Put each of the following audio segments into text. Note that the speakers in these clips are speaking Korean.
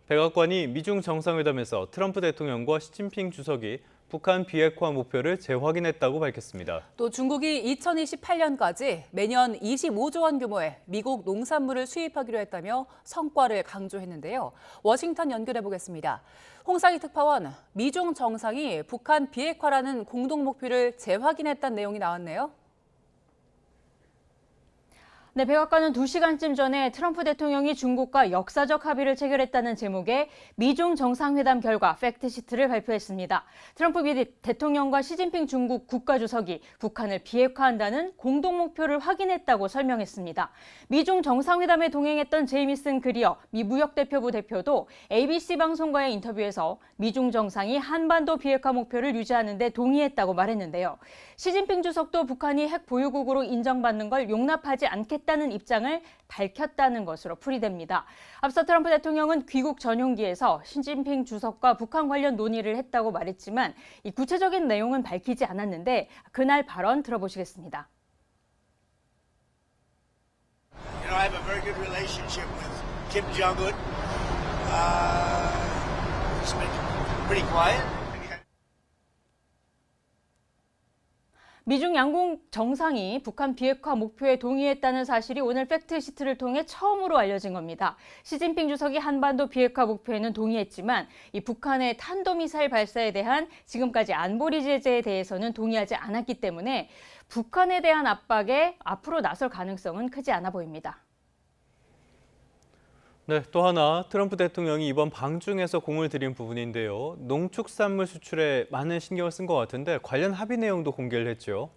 백악관이 미중 정상회담에서 트럼프 대통령과 시진핑 주석이 북한 비핵화 목표를 재확인했다고 밝혔습니다. 또 중국이 2028년까지 매년 25조 원 규모의 미국 농산물을 수입하기로 했다며 성과를 강조했는데요. 워싱턴 연결해 보겠습니다. 홍상희 특파원, 미중 정상이 북한 비핵화라는 공동 목표를 재확인했다는 내용이 나왔네요. 네, 백악관은 2시간쯤 전에 트럼프 대통령이 중국과 역사적 합의를 체결했다는 제목의 미중 정상회담 결과 팩트시트를 발표했습니다. 트럼프 대통령과 시진핑 중국 국가주석이 북한을 비핵화한다는 공동 목표를 확인했다고 설명했습니다. 미중 정상회담에 동행했던 제이미슨 그리어 미 무역대표부 대표도 ABC 방송과의 인터뷰에서 미중 정상이 한반도 비핵화 목표를 유지하는 데 동의했다고 말했는데요. 시진핑 주석도 북한이 핵 보유국으로 인정받는 걸 용납하지 않겠다는 입장을 밝혔다는 것으로 풀이됩니다. 앞서 트럼프 대통령은 귀국 전용기에서 시진핑 주석과 북한 관련 논의를 했다고 말했지만 이 구체적인 내용은 밝히지 않았는데 그날 발언 들어보시겠습니다. I have a very good relationship with Kim Jong-un. It's been pretty quiet. 미중 양국 정상이 북한 비핵화 목표에 동의했다는 사실이 오늘 팩트시트를 통해 처음으로 알려진 겁니다. 시진핑 주석이 한반도 비핵화 목표에는 동의했지만 이 북한의 탄도미사일 발사에 대한 지금까지 안보리 제재에 대해서는 동의하지 않았기 때문에 북한에 대한 압박에 앞으로 나설 가능성은 크지 않아 보입니다. 네, 또 하나 트럼프 대통령이 이번 방중에서 공을 들인 부분인데요. 농축산물 수출에 많은 신경을 쓴 것 같은데 관련 합의 내용도 공개를 했죠.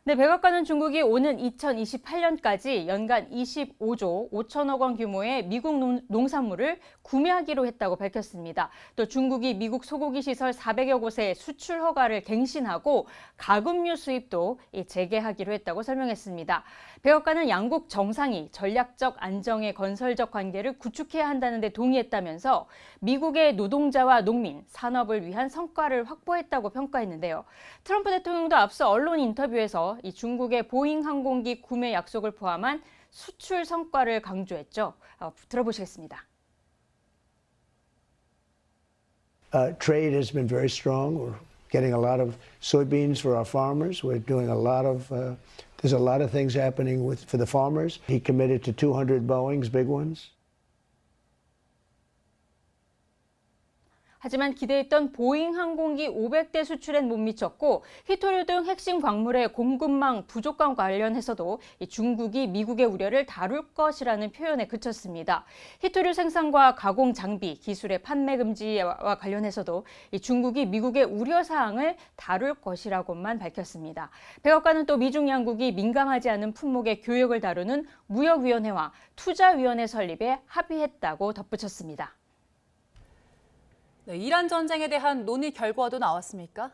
네, 백악관은 중국이 오는 2028년까지 연간 25조 5천억 원 규모의 미국 농산물을 구매하기로 했다고 밝혔습니다. 또 중국이 미국 소고기 시설 400여 곳에 수출 허가를 갱신하고 가금류 수입도 재개하기로 했다고 설명했습니다. 백악관은 양국 정상이 전략적 안정의 건설적 관계를 구축해야 한다는 데 동의했다면서 미국의 노동자와 농민, 산업을 위한 성과를 확보했다고 평가했는데요. 트럼프 대통령도 앞서 언론 인터뷰에서 이 중국의 보잉 항공기 구매 약속을 포함한 수출 성과를 강조했죠. 들어보시겠습니다. Trade has been very strong. We're getting a lot of soybeans for our farmers. We're doing a lot of there's a lot of things happening for the farmers. He committed to 200 Boeings, big ones. 하지만 기대했던 보잉 항공기 500대 수출엔 못 미쳤고 히토류 등 핵심 광물의 공급망 부족과 관련해서도 중국이 미국의 우려를 다룰 것이라는 표현에 그쳤습니다. 히토류 생산과 가공 장비, 기술의 판매 금지와 관련해서도 중국이 미국의 우려사항을 다룰 것이라고만 밝혔습니다. 백악관은 또 미중 양국이 민감하지 않은 품목의 교역을 다루는 무역위원회와 투자위원회 설립에 합의했다고 덧붙였습니다. 네, 이란 전쟁에 대한 논의 결과도 나왔습니까?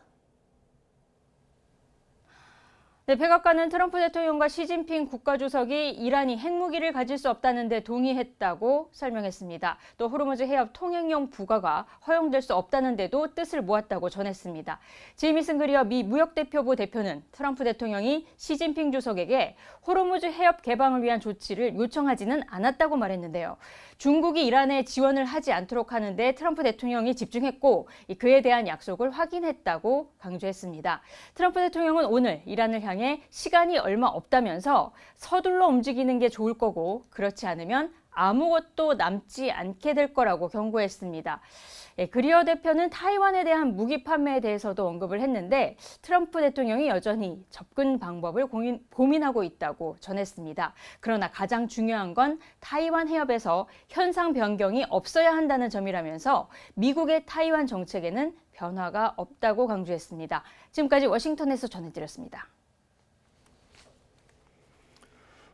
네, 백악관은 트럼프 대통령과 시진핑 국가주석이 이란이 핵무기를 가질 수 없다는 데 동의했다고 설명했습니다. 또 호르무즈 해협 통행용 부과가 허용될 수 없다는 데도 뜻을 모았다고 전했습니다. 제이미슨 그리어 미 무역대표부 대표는 트럼프 대통령이 시진핑 주석에게 호르무즈 해협 개방을 위한 조치를 요청하지는 않았다고 말했는데요. 중국이 이란에 지원을 하지 않도록 하는데 트럼프 대통령이 집중했고 그에 대한 약속을 확인했다고 강조했습니다. 트럼프 대통령은 오늘 이란을 향해 시간이 얼마 없다면서 서둘러 움직이는 게 좋을 거고 그렇지 않으면 아무것도 남지 않게 될 거라고 경고했습니다. 그리어 대표는 타이완에 대한 무기 판매에 대해서도 언급을 했는데 트럼프 대통령이 여전히 접근 방법을 고민하고 있다고 전했습니다. 그러나 가장 중요한 건 타이완 해협에서 현상 변경이 없어야 한다는 점이라면서 미국의 타이완 정책에는 변화가 없다고 강조했습니다. 지금까지 워싱턴에서 전해드렸습니다.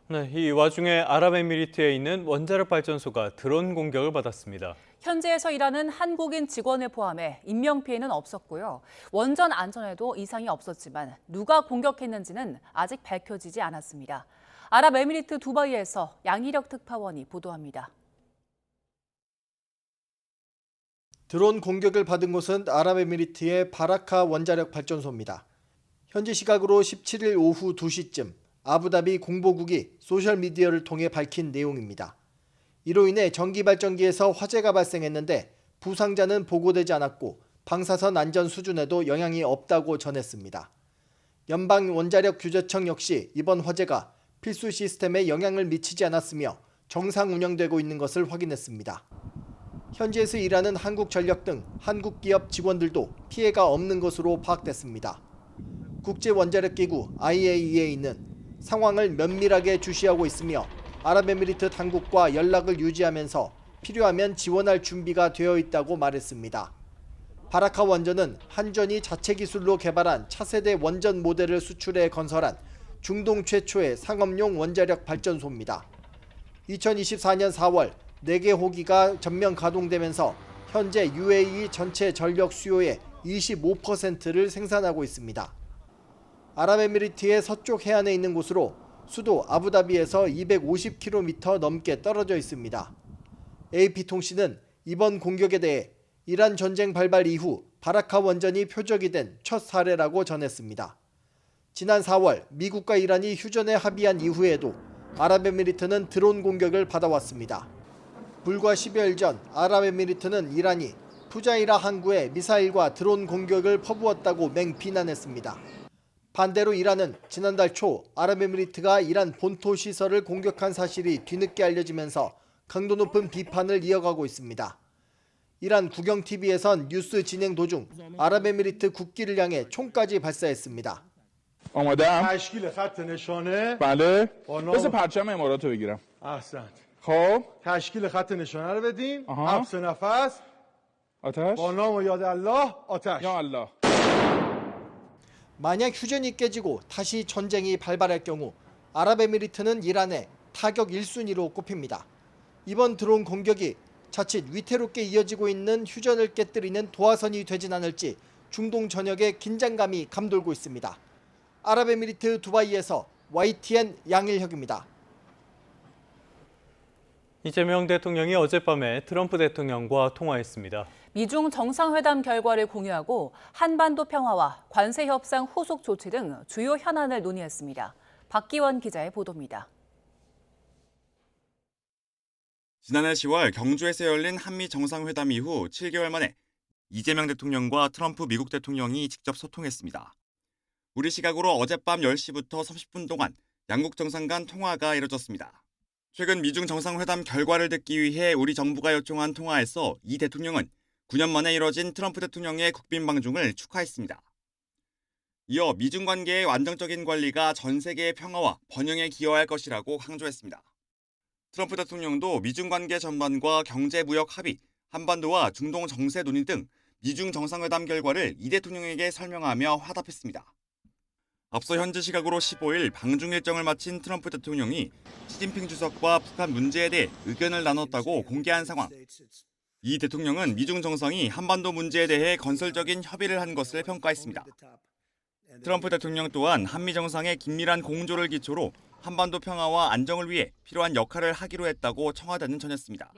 네, 이 와중에 아랍에미리트에 있는 원자력 발전소가 드론 공격을 받았습니다. 현지에서 일하는 한국인 직원을 포함해 인명피해는 없었고요. 원전 안전에도 이상이 없었지만 누가 공격했는지는 아직 밝혀지지 않았습니다. 아랍에미리트 두바이에서 양희력 특파원이 보도합니다. 드론 공격을 받은 곳은 아랍에미리트의 바라카 원자력 발전소입니다. 현지 시각으로 17일 오후 2시쯤 아부다비 공보국이 소셜미디어를 통해 밝힌 내용입니다. 이로 인해 전기 발전기에서 화재가 발생했는데 부상자는 보고되지 않았고 방사선 안전 수준에도 영향이 없다고 전했습니다. 연방원자력규제청 역시 이번 화재가 필수 시스템에 영향을 미치지 않았으며 정상 운영되고 있는 것을 확인했습니다. 현지에서 일하는 한국전력 등 한국 기업 직원들도 피해가 없는 것으로 파악됐습니다. 국제원자력기구 IAEA는 상황을 면밀하게 주시하고 있으며 아랍에미리트 당국과 연락을 유지하면서 필요하면 지원할 준비가 되어 있다고 말했습니다. 바라카 원전은 한전이 자체 기술로 개발한 차세대 원전 모델을 수출해 건설한 중동 최초의 상업용 원자력 발전소입니다. 2024년 4월 4개 호기가 전면 가동되면서 현재 UAE 전체 전력 수요의 25%를 생산하고 있습니다. 아랍에미리트의 서쪽 해안에 있는 곳으로 수도 아부다비에서 250km 넘게 떨어져 있습니다. AP통신은 이번 공격에 대해 이란 전쟁 발발 이후 바라카 원전이 표적이 된 첫 사례라고 전했습니다. 지난 4월 미국과 이란이 휴전에 합의한 이후에도 아랍에미리트는 드론 공격을 받아왔습니다. 불과 10여일 전 아랍에미리트는 이란이 푸자이라 항구에 미사일과 드론 공격을 퍼부었다고 맹비난했습니다. 반대로 이란은 지난달 초 아랍에미리트가 이란 본토 시설을 공격한 사실이 뒤늦게 알려지면서 강도 높은 비판을 이어가고 있습니다. 이란 국영TV에선 뉴스 진행 도중 아랍에미리트 국기를 향해 총까지 발사했습니다. آماده‌ام. تشکیل خط نشانه بله. با نام- بذار پرچم امارات رو بگیرم. احسنت خب. تشکیل خط نشانه رو بدین آها. حبس نفس آتش. با نام و یاد الله آتش یا الله. 만약 휴전이 깨지고 다시 전쟁이 발발할 경우 아랍에미리트는 이란의 타격 1순위로 꼽힙니다. 이번 드론 공격이 자칫 위태롭게 이어지고 있는 휴전을 깨뜨리는 도화선이 되진 않을지 중동 전역에 긴장감이 감돌고 있습니다. 아랍에미리트 두바이에서 YTN 양일혁입니다. 이재명 대통령이 어젯밤에 트럼프 대통령과 통화했습니다. 미중 정상회담 결과를 공유하고 한반도 평화와 관세 협상 후속 조치 등 주요 현안을 논의했습니다. 박기원 기자의 보도입니다. 지난해 10월 경주에서 열린 한미 정상회담 이후 7개월 만에 이재명 대통령과 트럼프 미국 대통령이 직접 소통했습니다. 우리 시각으로 어젯밤 10시부터 30분 동안 양국 정상 간 통화가 이뤄졌습니다. 최근 미중 정상회담 결과를 듣기 위해 우리 정부가 요청한 통화에서 이 대통령은 9년 만에 이뤄진 트럼프 대통령의 국빈 방중을 축하했습니다. 이어 미중 관계의 안정적인 관리가 전 세계의 평화와 번영에 기여할 것이라고 강조했습니다. 트럼프 대통령도 미중 관계 전반과 경제 무역 합의, 한반도와 중동 정세 논의 등 미중 정상회담 결과를 이 대통령에게 설명하며 화답했습니다. 앞서 현지 시각으로 15일 방중 일정을 마친 트럼프 대통령이 시진핑 주석과 북한 문제에 대해 의견을 나눴다고 공개한 상황. 이 대통령은 미중 정상이 한반도 문제에 대해 건설적인 협의를 한 것을 평가했습니다. 트럼프 대통령 또한 한미 정상의 긴밀한 공조를 기초로 한반도 평화와 안정을 위해 필요한 역할을 하기로 했다고 청와대는 전했습니다.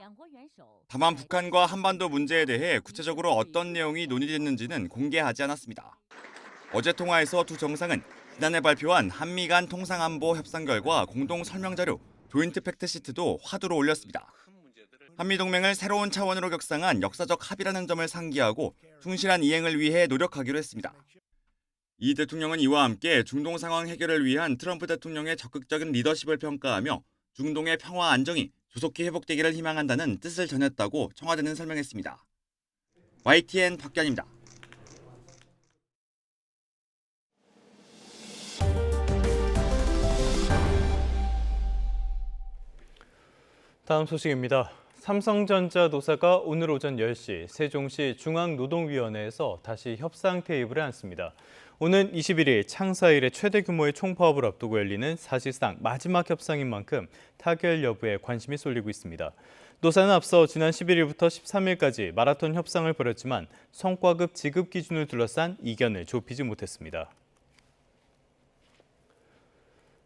다만 북한과 한반도 문제에 대해 구체적으로 어떤 내용이 논의됐는지는 공개하지 않았습니다. 어제 통화에서 두 정상은 지난해 발표한 한미 간 통상안보 협상 결과 공동 설명자료 조인트 팩트시트도 화두로 올렸습니다. 한미동맹을 새로운 차원으로 격상한 역사적 합의라는 점을 상기하고 충실한 이행을 위해 노력하기로 했습니다. 이 대통령은 이와 함께 중동 상황 해결을 위한 트럼프 대통령의 적극적인 리더십을 평가하며 중동의 평화 안정이 조속히 회복되기를 희망한다는 뜻을 전했다고 청와대는 설명했습니다. YTN 박견입니다. 다음 소식입니다. 삼성전자 노사가 오늘 오전 10시 세종시 중앙노동위원회에서 다시 협상 테이블에 앉습니다. 오는 21일 창사 이래 최대 규모의 총파업을 앞두고 열리는 사실상 마지막 협상인 만큼 타결 여부에 관심이 쏠리고 있습니다. 노사는 앞서 지난 11일부터 13일까지 마라톤 협상을 벌였지만 성과급 지급 기준을 둘러싼 이견을 좁히지 못했습니다.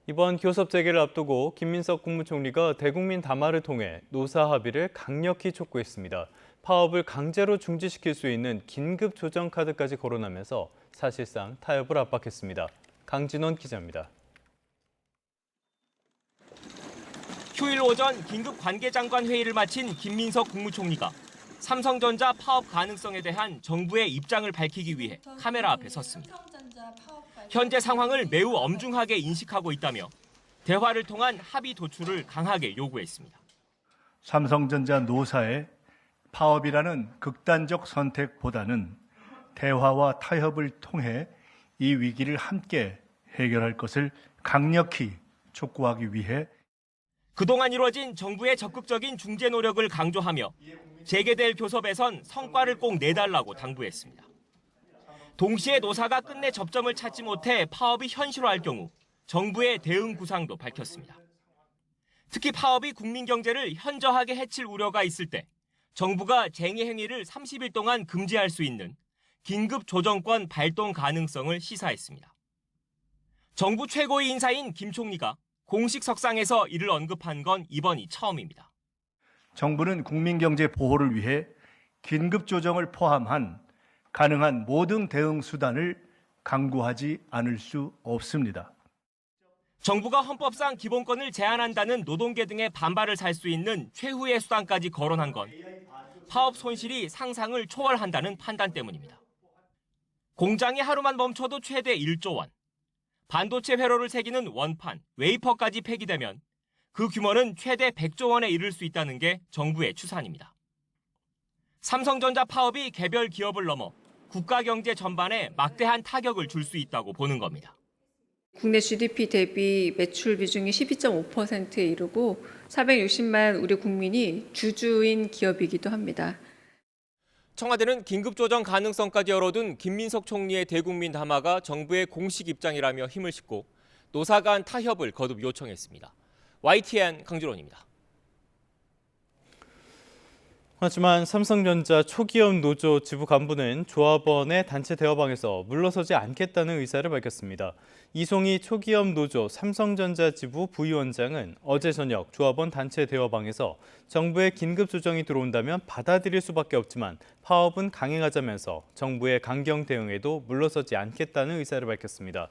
이번 교섭 재개를 앞두고 김민석 국무총리가 대국민 담화를 통해 노사 합의를 강력히 촉구했습니다. 파업을 강제로 중지시킬 수 있는 긴급 조정 카드까지 거론하면서 사실상 타협을 압박했습니다. 강진원 기자입니다. 휴일 오전 긴급 관계장관 회의를 마친 김민석 국무총리가 삼성전자 파업 가능성에 대한 정부의 입장을 밝히기 위해 카메라 앞에 섰습니다. 현재 상황을 매우 엄중하게 인식하고 있다며 대화를 통한 합의 도출을 강하게 요구했습니다. 삼성전자 노사의 파업이라는 극단적 선택보다는 대화와 타협을 통해 이 위기를 함께 해결할 것을 강력히 촉구하기 위해 그동안 이루어진 정부의 적극적인 중재 노력을 강조하며 재개될 교섭에선 성과를 꼭 내달라고 당부했습니다. 동시에 노사가 끝내 접점을 찾지 못해 파업이 현실화할 경우 정부의 대응 구상도 밝혔습니다. 특히 파업이 국민 경제를 현저하게 해칠 우려가 있을 때 정부가 쟁의 행위를 30일 동안 금지할 수 있는 긴급 조정권 발동 가능성을 시사했습니다. 정부 최고위 인사인 김 총리가 공식 석상에서 이를 언급한 건 이번이 처음입니다. 정부는 국민경제 보호를 위해 긴급 조정을 포함한 가능한 모든 대응 수단을 강구하지 않을 수 없습니다. 정부가 헌법상 기본권을 제한한다는 노동계 등의 반발을 살 수 있는 최후의 수단까지 거론한 건 파업 손실이 상상을 초월한다는 판단 때문입니다. 공장이 하루만 멈춰도 최대 1조 원, 반도체 회로를 새기는 원판, 웨이퍼까지 폐기되면 그 규모는 최대 100조 원에 이를 수 있다는 게 정부의 추산입니다. 삼성전자 파업이 개별 기업을 넘어 국가 경제 전반에 막대한 타격을 줄 수 있다고 보는 겁니다. 국내 GDP 대비 매출 비중이 12.5%에 이르고 460만 우리 국민이 주주인 기업이기도 합니다. 청와대는 긴급 조정 가능성까지 열어둔 김민석 총리의 대국민 담화가 정부의 공식 입장이라며 힘을 싣고 노사 간 타협을 거듭 요청했습니다. YTN 강준원입니다. 하지만 삼성전자 초기업 노조 지부 간부는 조합원의 단체 대화방에서 물러서지 않겠다는 의사를 밝혔습니다. 이송희 초기업 노조 삼성전자 지부 부위원장은 어제 저녁 조합원 단체 대화방에서 정부의 긴급 조정이 들어온다면 받아들일 수밖에 없지만 파업은 강행하자면서 정부의 강경 대응에도 물러서지 않겠다는 의사를 밝혔습니다.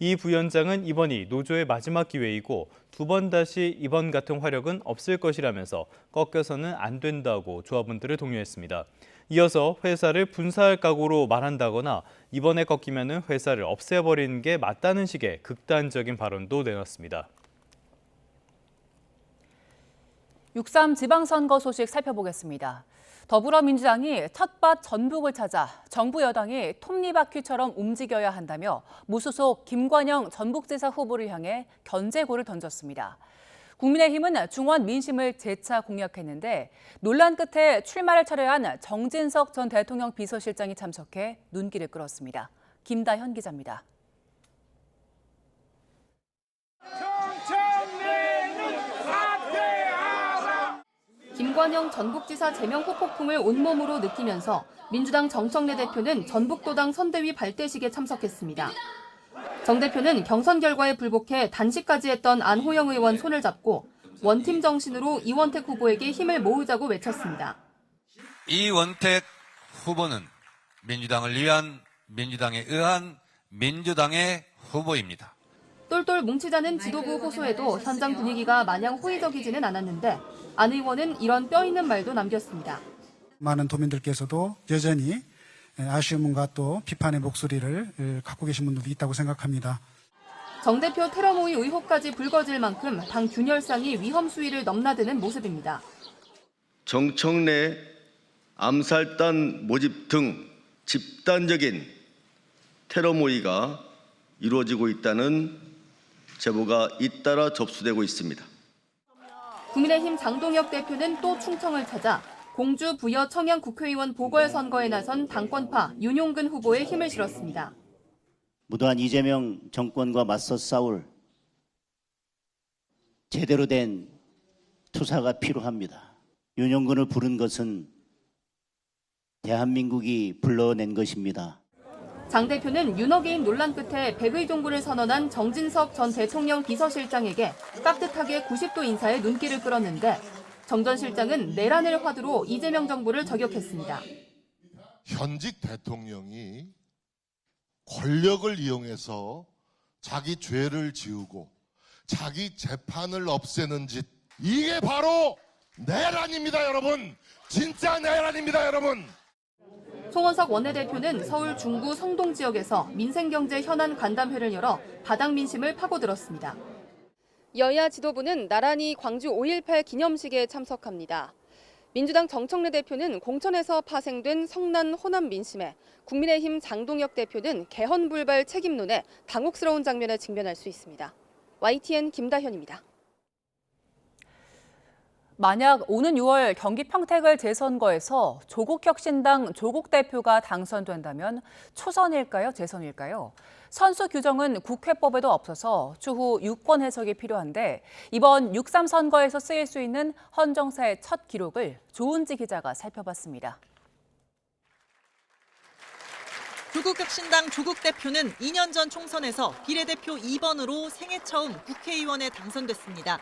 이 부위원장은 이번이 노조의 마지막 기회이고 두 번 다시 이번 같은 화력은 없을 것이라면서 꺾여서는 안 된다고 조합원들을 독려했습니다. 이어서 회사를 분사할 각오로 말한다거나 이번에 꺾이면 회사를 없애버리는 게 맞다는 식의 극단적인 발언도 내놨습니다. 6.3 지방선거 소식 살펴보겠습니다. 더불어민주당이 텃밭 전북을 찾아 정부 여당이 톱니바퀴처럼 움직여야 한다며 무소속 김관영 전북지사 후보를 향해 견제구를 던졌습니다. 국민의힘은 중원 민심을 재차 공략했는데 논란 끝에 출마를 철회한 정진석 전 대통령 비서실장이 참석해 눈길을 끌었습니다. 김다현 기자입니다. 김관영 전북지사 제명 후폭풍을 온몸으로 느끼면서 민주당 정청래 대표는 전북도당 선대위 발대식에 참석했습니다. 정 대표는 경선 결과에 불복해 단식까지 했던 안호영 의원 손을 잡고 원팀 정신으로 이원택 후보에게 힘을 모으자고 외쳤습니다. 이원택 후보는 민주당을 위한 민주당에 의한 민주당의 후보입니다. 똘똘 뭉치자는 지도부 호소에도 현장 분위기가 마냥 호의적이지는 않았는데 안 의원은 이런 뼈 있는 말도 남겼습니다. 많은 도민들께서도 여전히 아쉬움과 또 비판의 목소리를 갖고 계신 분들도 있다고 생각합니다. 정 대표 테러 모의 의혹까지 불거질 만큼 당 균열상이 위험 수위를 넘나드는 모습입니다. 정청래 암살단 모집 등 집단적인 테러 모의가 이루어지고 있다는 제보가 잇따라 접수되고 있습니다. 국민의힘 장동혁 대표는 또 충청을 찾아 공주 부여 청양 국회의원 보궐선거에 나선 당권파 윤용근 후보에 힘을 실었습니다. 무도한 이재명 정권과 맞서 싸울 제대로 된 투사가 필요합니다. 윤용근을 부른 것은 대한민국이 불러낸 것입니다. 장 대표는 윤어게임 논란 끝에 백의종구를 선언한 정진석 전 대통령 비서실장에게 깍듯하게 90도 인사에 눈길을 끌었는데 정 전 실장은 내란을 화두로 이재명 정부를 저격했습니다. 현직 대통령이 권력을 이용해서 자기 죄를 지우고 자기 재판을 없애는 짓, 이게 바로 내란입니다, 여러분. 진짜 내란입니다, 여러분. 송원석 원내대표는 서울 중구 성동 지역에서 민생경제 현안 간담회를 열어 바닥 민심을 파고들었습니다. 여야 지도부는 나란히 광주 5.18 기념식에 참석합니다. 민주당 정청래 대표는 공천에서 파생된 성난 호남 민심에, 국민의힘 장동혁 대표는 개헌 불발 책임론에 당혹스러운 장면에 직면할 수 있습니다. YTN 김다현입니다. 만약 오는 6월 경기 평택을 재선거에서 조국혁신당 조국 대표가 당선된다면 초선일까요, 재선일까요? 선수 규정은 국회법에도 없어서 추후 유권 해석이 필요한데 이번 6.3 선거에서 쓰일 수 있는 헌정사의 첫 기록을 조은지 기자가 살펴봤습니다. 조국혁신당 조국 대표는 2년 전 총선에서 비례대표 2번으로 생애 처음 국회의원에 당선됐습니다.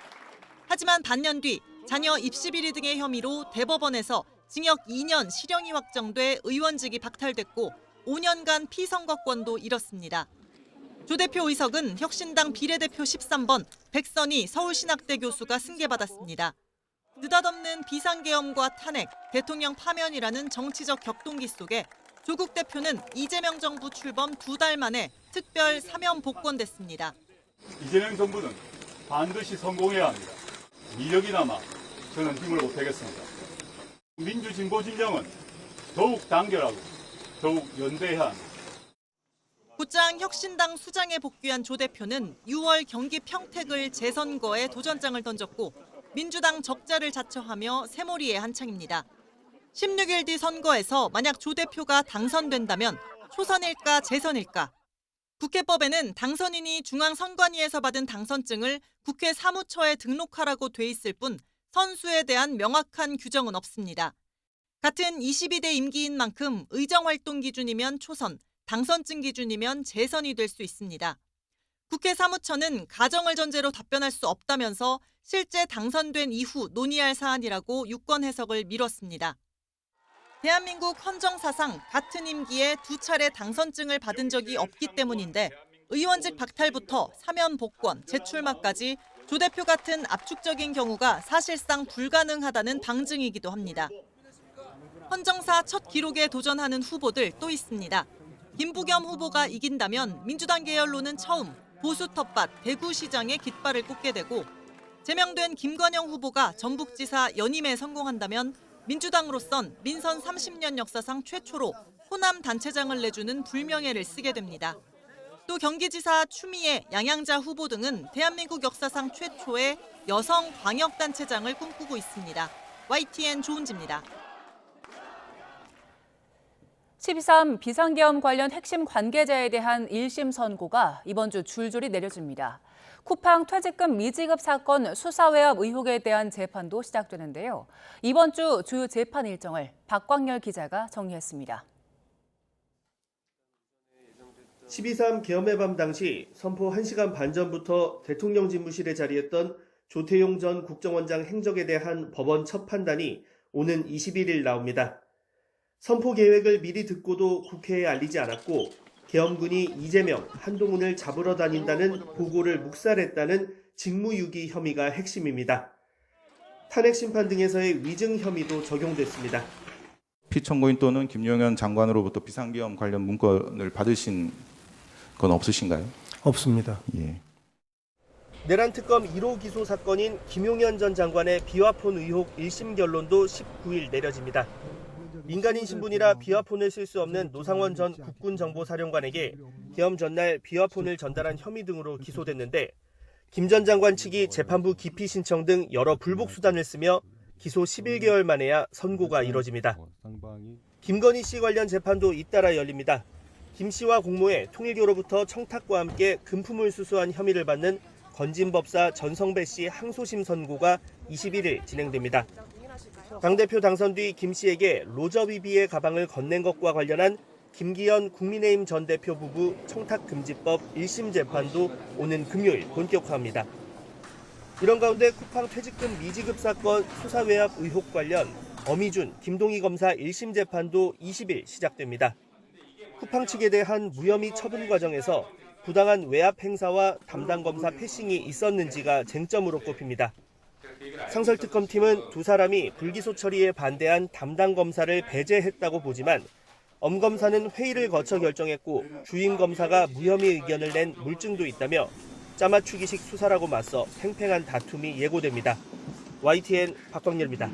하지만 반년 뒤 자녀 입시 비리 등의 혐의로 대법원에서 징역 2년 실형이 확정돼 의원직이 박탈됐고 5년간 피선거권도 잃었습니다. 조 대표 의석은 혁신당 비례대표 13번 백선희 서울신학대 교수가 승계받았습니다. 느닷없는 비상계엄과 탄핵, 대통령 파면이라는 정치적 격동기 속에 조국 대표는 이재명 정부 출범 2달 만에 특별 사면 복권됐습니다. 이재명 정부는 반드시 성공해야 합니다. 미력이 남아 저는 힘을 못하겠습니다. 민주진보 진영은 더욱 단결하고 더욱 연대해야 합니다. 곧장 혁신당 수장에 복귀한 조 대표는 6월 경기 평택을 재선거에 도전장을 던졌고 민주당 적자를 자처하며 새몰이에 한창입니다. 16일 뒤 선거에서 만약 조 대표가 당선된다면 초선일까 재선일까? 국회법에는 당선인이 중앙선관위에서 받은 당선증을 국회 사무처에 등록하라고 돼 있을 뿐 선수에 대한 명확한 규정은 없습니다. 같은 22대 임기인 만큼 의정활동 기준이면 초선, 당선증 기준이면 재선이 될 수 있습니다. 국회 사무처는 가정을 전제로 답변할 수 없다면서 실제 당선된 이후 논의할 사안이라고 유권 해석을 미뤘습니다. 대한민국 헌정사상 같은 임기에 2차례 당선증을 받은 적이 없기 때문인데 의원직 박탈부터 사면 복권, 재출마까지 조 대표 같은 압축적인 경우가 사실상 불가능하다는 방증이기도 합니다. 헌정사 첫 기록에 도전하는 후보들 또 있습니다. 김부겸 후보가 이긴다면 민주당 계열로는 처음 보수 텃밭 대구시장에 깃발을 꽂게 되고 제명된 김관영 후보가 전북지사 연임에 성공한다면 민주당으로선 민선 30년 역사상 최초로 호남 단체장을 내주는 불명예를 쓰게 됩니다. 또 경기지사 추미애, 양양자 후보 등은 대한민국 역사상 최초의 여성 광역단체장을 꿈꾸고 있습니다. YTN 조은지입니다. 12.3 비상계엄 관련 핵심 관계자에 대한 1심 선고가 이번 주 줄줄이 내려집니다. 쿠팡 퇴직금 미지급 사건 수사 외압 의혹에 대한 재판도 시작되는데요. 이번 주 주요 재판 일정을 박광열 기자가 정리했습니다. 12.3 계엄의 밤 당시 선포 1시간 반 전부터 대통령 집무실에 자리했던 조태용 전 국정원장 행적에 대한 법원 첫 판단이 오는 21일 나옵니다. 선포 계획을 미리 듣고도 국회에 알리지 않았고 계엄군이 이재명, 한동훈을 잡으러 다닌다는 보고를 묵살했다는 직무유기 혐의가 핵심입니다. 탄핵심판 등에서의 위증 혐의도 적용됐습니다. 피청구인 또는 김용현 장관으로부터 비상계엄 관련 문건을 받으신 건 없으신가요? 없습니다. 예. 내란특검 1호 기소 사건인 김용현 전 장관의 비화폰 의혹 1심 결론도 19일 내려집니다. 민간인 신분이라 비화폰을 쓸 수 없는 노상원 전 국군정보사령관에게 계엄 전날 비화폰을 전달한 혐의 등으로 기소됐는데 김 전 장관 측이 재판부 기피 신청 등 여러 불복 수단을 쓰며 기소 11개월 만에야 선고가 이뤄집니다. 김건희 씨 관련 재판도 잇따라 열립니다. 김 씨와 공모해 통일교로부터 청탁과 함께 금품을 수수한 혐의를 받는 건진법사 전성배 씨 항소심 선고가 21일 진행됩니다. 당대표 당선 뒤 김 씨에게 로저비비의 가방을 건넨 것과 관련한 김기현 국민의힘 전 대표 부부 청탁금지법 1심 재판도 오는 금요일 본격화합니다. 이런 가운데 쿠팡 퇴직금 미지급 사건 수사 외압 의혹 관련 어미준, 김동희 검사 1심 재판도 20일 시작됩니다. 쿠팡 측에 대한 무혐의 처분 과정에서 부당한 외압 행사와 담당 검사 패싱이 있었는지가 쟁점으로 꼽힙니다. 상설특검팀은 두 사람이 불기소 처리에 반대한 담당 검사를 배제했다고 보지만 엄검사는 회의를 거쳐 결정했고 주임 검사가 무혐의 의견을 낸 물증도 있다며 짜맞추기식 수사라고 맞서 팽팽한 다툼이 예고됩니다. YTN 박광렬입니다.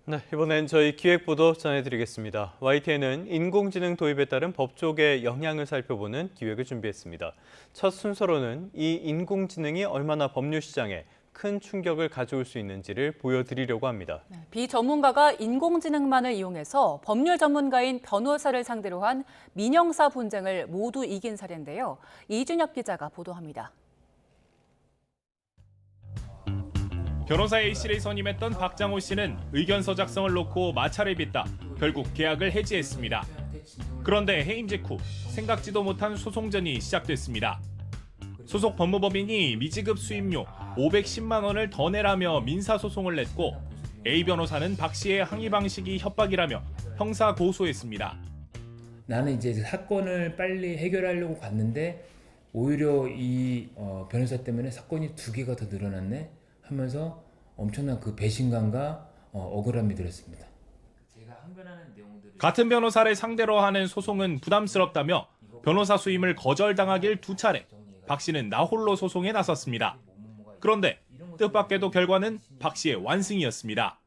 네, 이번엔 저희 기획보도 전해드리겠습니다. YTN은 인공지능 도입에 따른 법조계의 영향을 살펴보는 기획을 준비했습니다. 첫 순서로는 이 인공지능이 얼마나 법률 시장에 큰 충격을 가져올 수 있는지를 보여드리려고 합니다. 비전문가가 인공지능만을 이용해서 법률 전문가인 변호사를 상대로 한 민형사 분쟁을 모두 이긴 사례인데요. 이준엽 기자가 보도합니다. 변호사 A씨를 선임했던 박장호 씨는 의견서 작성을 놓고 마찰을 빚다 결국 계약을 해지했습니다. 그런데 해임 직후 생각지도 못한 소송전이 시작됐습니다. 소속 법무법인이 미지급 수임료 510만 원을 더 내라며 민사소송을 냈고 A 변호사는 박 씨의 항의 방식이 협박이라며 형사 고소했습니다. 나는 이제 사건을 빨리 해결하려고 갔는데 오히려 이 변호사 때문에 사건이 2개가 더 늘어났네 하면서 엄청난 그 배신감과 억울함이 들었습니다. 같은 변호사를 상대로 하는 소송은 부담스럽다며 변호사 수임을 거절당하길 2차례 박 씨는 나홀로 소송에 나섰습니다. 그런데 뜻밖에도 결과는 박 씨의 완승이었습니다.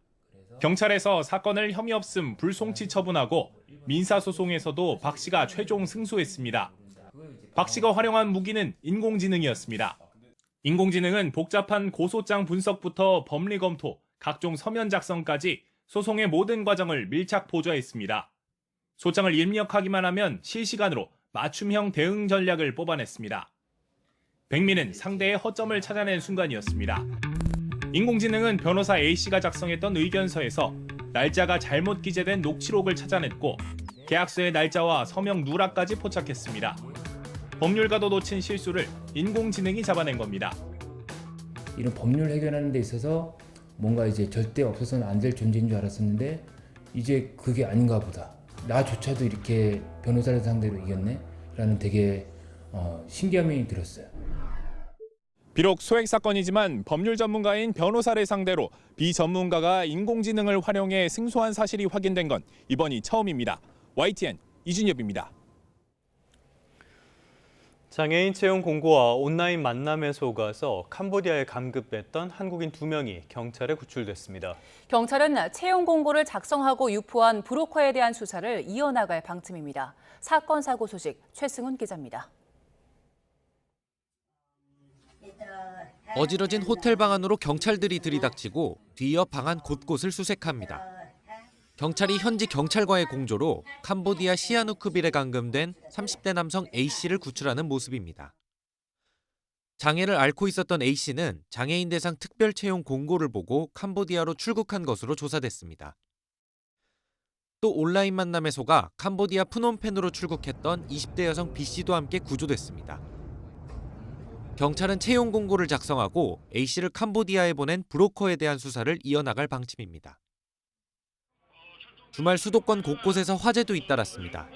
경찰에서 사건을 혐의 없음 불송치 처분하고 민사소송에서도 박 씨가 최종 승소했습니다. 박 씨가 활용한 무기는 인공지능이었습니다. 인공지능은 복잡한 고소장 분석부터 법리 검토, 각종 서면 작성까지 소송의 모든 과정을 밀착 보좌했습니다. 소장을 입력하기만 하면 실시간으로 맞춤형 대응 전략을 뽑아냈습니다. 백미는 상대의 허점을 찾아낸 순간이었습니다. 인공지능은 변호사 A씨가 작성했던 의견서에서 날짜가 잘못 기재된 녹취록을 찾아냈고 계약서의 날짜와 서명 누락까지 포착했습니다. 법률가도 놓친 실수를 인공지능이 잡아낸 겁니다. 이런 법률 해결하는 데 있어서 뭔가 이제 절대 없어서는 안 될 존재인 줄 알았었는데 이제 그게 아닌가 보다. 나조차도 이렇게 변호사를 상대로 이겼네? 라는 되게 신기함이 들었어요. 비록 소액 사건이지만 법률 전문가인 변호사를 상대로 비전문가가 인공지능을 활용해 승소한 사실이 확인된 건 이번이 처음입니다. YTN 이준엽입니다. 장애인 채용 공고와 온라인 만남에 속아서 캄보디아에 감금됐던 한국인 2명이 경찰에 구출됐습니다. 경찰은 채용 공고를 작성하고 유포한 브로커에 대한 수사를 이어나갈 방침입니다. 사건 사고 소식 최승훈 기자입니다. 어지러진 호텔 방 안으로 경찰들이 들이닥치고 뒤이어 방 안 곳곳을 수색합니다. 경찰이 현지 경찰과의 공조로 캄보디아 시아누크빌에 감금된 30대 남성 A씨를 구출하는 모습입니다. 장애를 앓고 있었던 A씨는 장애인 대상 특별 채용 공고를 보고 캄보디아로 출국한 것으로 조사됐습니다. 또 온라인 만남에 속아 캄보디아 프놈펜으로 출국했던 20대 여성 B씨도 함께 구조됐습니다. 경찰은 채용 공고를 작성하고 A씨를 캄보디아에 보낸 브로커에 대한 수사를 이어나갈 방침입니다. 주말 수도권 곳곳에서 화재도 잇따랐습니다.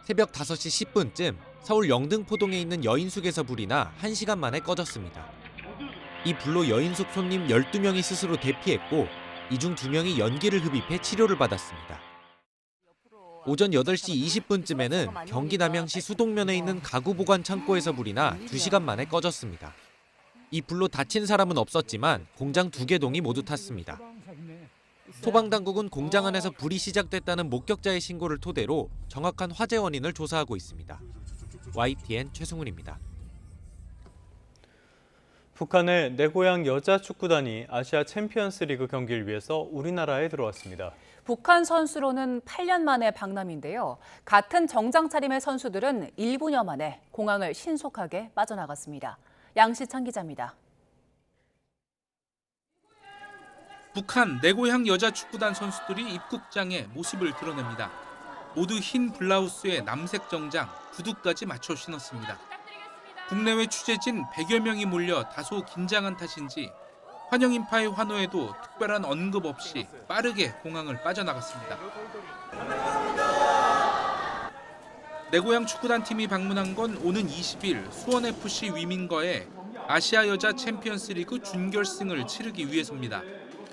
새벽 5시 10분쯤 서울 영등포동에 있는 여인숙에서 불이 나 1시간 만에 꺼졌습니다. 이 불로 여인숙 손님 12명이 스스로 대피했고 이 중 2명이 연기를 흡입해 치료를 받았습니다. 오전 8시 20분쯤에는 경기 남양시 수동면에 있는 가구 보관 창고에서 불이 나 2시간 만에 꺼졌습니다. 이 불로 다친 사람은 없었지만 공장 2개 동이 모두 탔습니다. 소방당국은 공장 안에서 불이 시작됐다는 목격자의 신고를 토대로 정확한 화재 원인을 조사하고 있습니다. YTN 최승훈입니다. 북한의 내 고향 여자 축구단이 아시아 챔피언스 리그 경기를 위해서 우리나라에 들어왔습니다. 북한 선수로는 8년 만에 방남인데요. 같은 정장 차림의 선수들은 1분여 만에 공항을 신속하게 빠져나갔습니다. 양시창 기자입니다. 북한 내 고향 여자 축구단 선수들이 입국장에 모습을 드러냅니다. 모두 흰 블라우스에 남색 정장, 구두까지 맞춰 신었습니다. 국내외 취재진 100여 명이 몰려 다소 긴장한 탓인지 환영 인파의 환호에도 특별한 언급 없이 빠르게 공항을 빠져나갔습니다. 내 고향 축구단 팀이 방문한 건 오는 20일 수원FC 위민과의 아시아 여자 챔피언스 리그 준결승을 치르기 위해서입니다.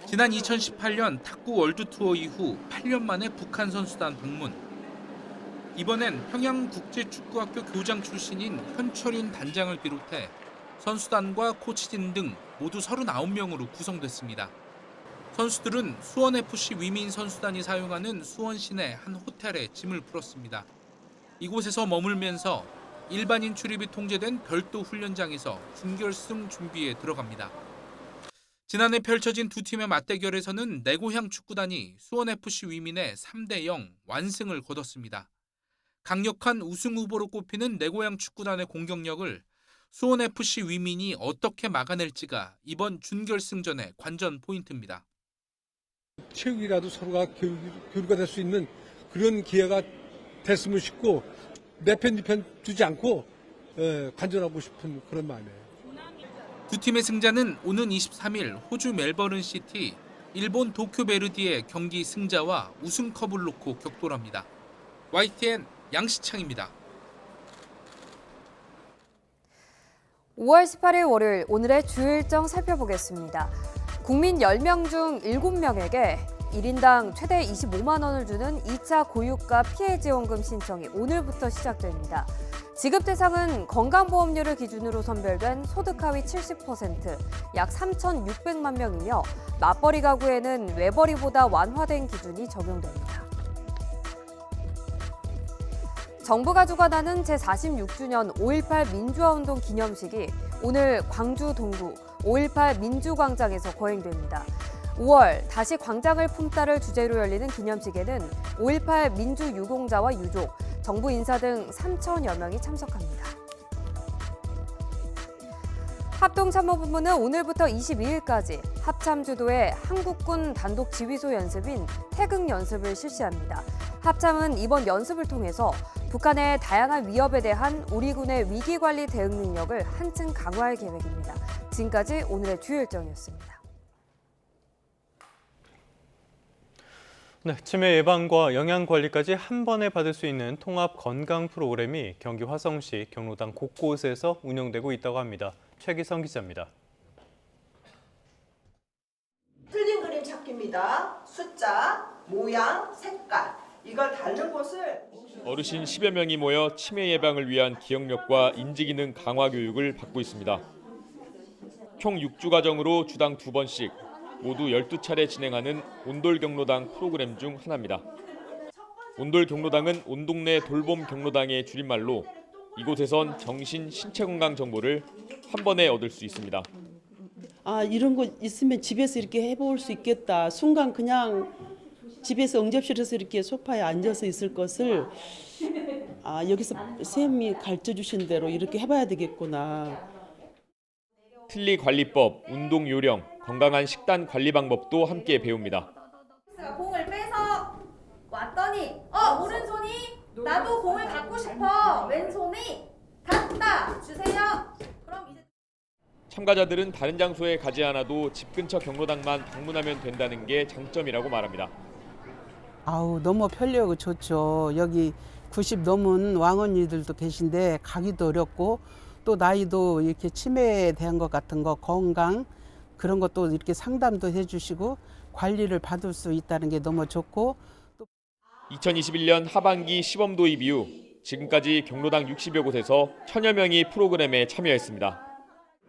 지난 2018년 탁구 월드투어 이후 8년 만에 북한 선수단 방문. 이번엔 평양국제축구학교 교장 출신인 현철인 단장을 비롯해 선수단과 코치진 등 모두 39명으로 구성됐습니다. 선수들은 수원FC 위민 선수단이 사용하는 수원 시내 한 호텔에 짐을 풀었습니다. 이곳에서 머물면서 일반인 출입이 통제된 별도 훈련장에서 준결승 준비에 들어갑니다. 지난해 펼쳐진 두 팀의 맞대결에서는 내 고향 축구단이 수원FC 위민의 3대0 완승을 거뒀습니다. 강력한 우승 후보로 꼽히는 내 고향 축구단의 공격력을 수원FC 위민이 어떻게 막아낼지가 이번 준결승전의 관전 포인트입니다. 체육이라도 서로가 교류가 될 수 있는 그런 기회가 됐으면 싶고 내 편, 네 편 두지 않고 관전하고 싶은 그런 마음이에요. 두 팀의 승자는 오는 23일 호주 멜버른 시티, 일본 도쿄 베르디의 경기 승자와 우승컵을 놓고 격돌합니다. YTN 양시창입니다. 5월 18일 월요일 오늘의 주요 일정 살펴보겠습니다. 국민 10명 중 7명에게 1인당 최대 25만 원을 주는 2차 고유가 피해지원금 신청이 오늘부터 시작됩니다. 지급 대상은 건강보험료를 기준으로 선별된 소득 하위 70%, 약 3,600만 명이며 맞벌이 가구에는 외벌이보다 완화된 기준이 적용됩니다. 정부가 주관하는 제46주년 5.18 민주화운동 기념식이 오늘 광주 동구 5.18 민주광장에서 거행됩니다. 5월 다시 광장을 품다를 주제로 열리는 기념식에는 5.18 민주유공자와 유족, 정부 인사 등 3,000여 명이 참석합니다. 합동참모본부는 오늘부터 22일까지 합참 주도의 한국군 단독 지휘소 연습인 태극 연습을 실시합니다. 합참은 이번 연습을 통해서 북한의 다양한 위협에 대한 우리 군의 위기관리 대응 능력을 한층 강화할 계획입니다. 지금까지 오늘의 주요 일정이었습니다. 네, 치매 예방과 영양 관리까지 한 번에 받을 수 있는 통합 건강 프로그램이 경기 화성시 경로당 곳곳에서 운영되고 있다고 합니다. 최기성 기자입니다. 틀린 그림 찾기입니다. 숫자, 모양, 색깔. 이걸 다른 곳을 어르신 10여 명이 모여 치매 예방을 위한 기억력과 인지기능 강화 교육을 받고 있습니다. 총 6주 과정으로 주당 2번씩 모두 12차례 진행하는 온돌 경로당 프로그램 중 하나입니다. 온돌 경로당은 온 동네 돌봄 경로당의 줄임말로 이곳에선 정신, 신체 건강 정보를 한 번에 얻을 수 있습니다. 아, 이런 거 있으면 집에서 이렇게 해볼 수 있겠다. 순간 그냥 집에서 응접실에서 이렇게 소파에 앉아서 있을 것을 여기서 쌤이 가르쳐 주신 대로 이렇게 해봐야 되겠구나. 틀니 관리법, 운동 요령, 건강한 식단 관리 방법도 함께 배웁니다. 공을 빼서 왔더니 오른손이 나도 공을 갖고 싶어. 왼손이 갖다 주세요. 그럼 이제 참가자들은 다른 장소에 가지 않아도 집 근처 경로당만 방문하면 된다는 게 장점이라고 말합니다. 아우, 너무 편리하고 좋죠. 여기 90 넘은 왕언니들도 계신데 가기도 어렵고 또 나이도 이렇게 치매에 대한 것 같은 거 건강 그런 것도 이렇게 상담도 해주시고 관리를 받을 수 있다는 게 너무 좋고 2021년 하반기 시범 도입 이후 지금까지 경로당 60여 곳에서 1,000여 명이 프로그램에 참여했습니다.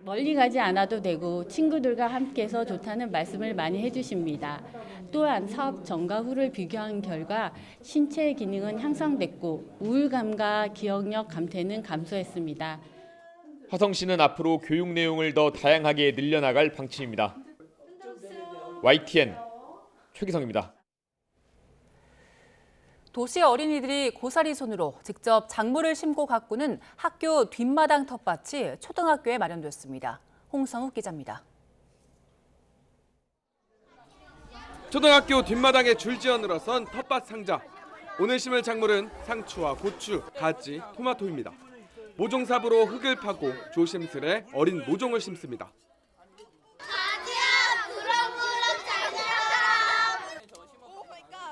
멀리 가지 않아도 되고 친구들과 함께해서 좋다는 말씀을 많이 해주십니다. 또한 사업 전과 후를 비교한 결과 신체 기능은 향상됐고 우울감과 기억력 감퇴는 감소했습니다. 화성시는 앞으로 교육 내용을 더 다양하게 늘려나갈 방침입니다. YTN 최기성입니다. 도시 어린이들이 고사리 손으로 직접 작물을 심고 가꾸는 학교 뒷마당 텃밭이 초등학교에 마련됐습니다. 홍성욱 기자입니다. 초등학교 뒷마당에 줄지어 늘어선 텃밭 상자. 오늘 심을 작물은 상추와 고추, 가지, 토마토입니다. 모종삽으로 흙을 파고 조심스레 어린 모종을 심습니다. 가지야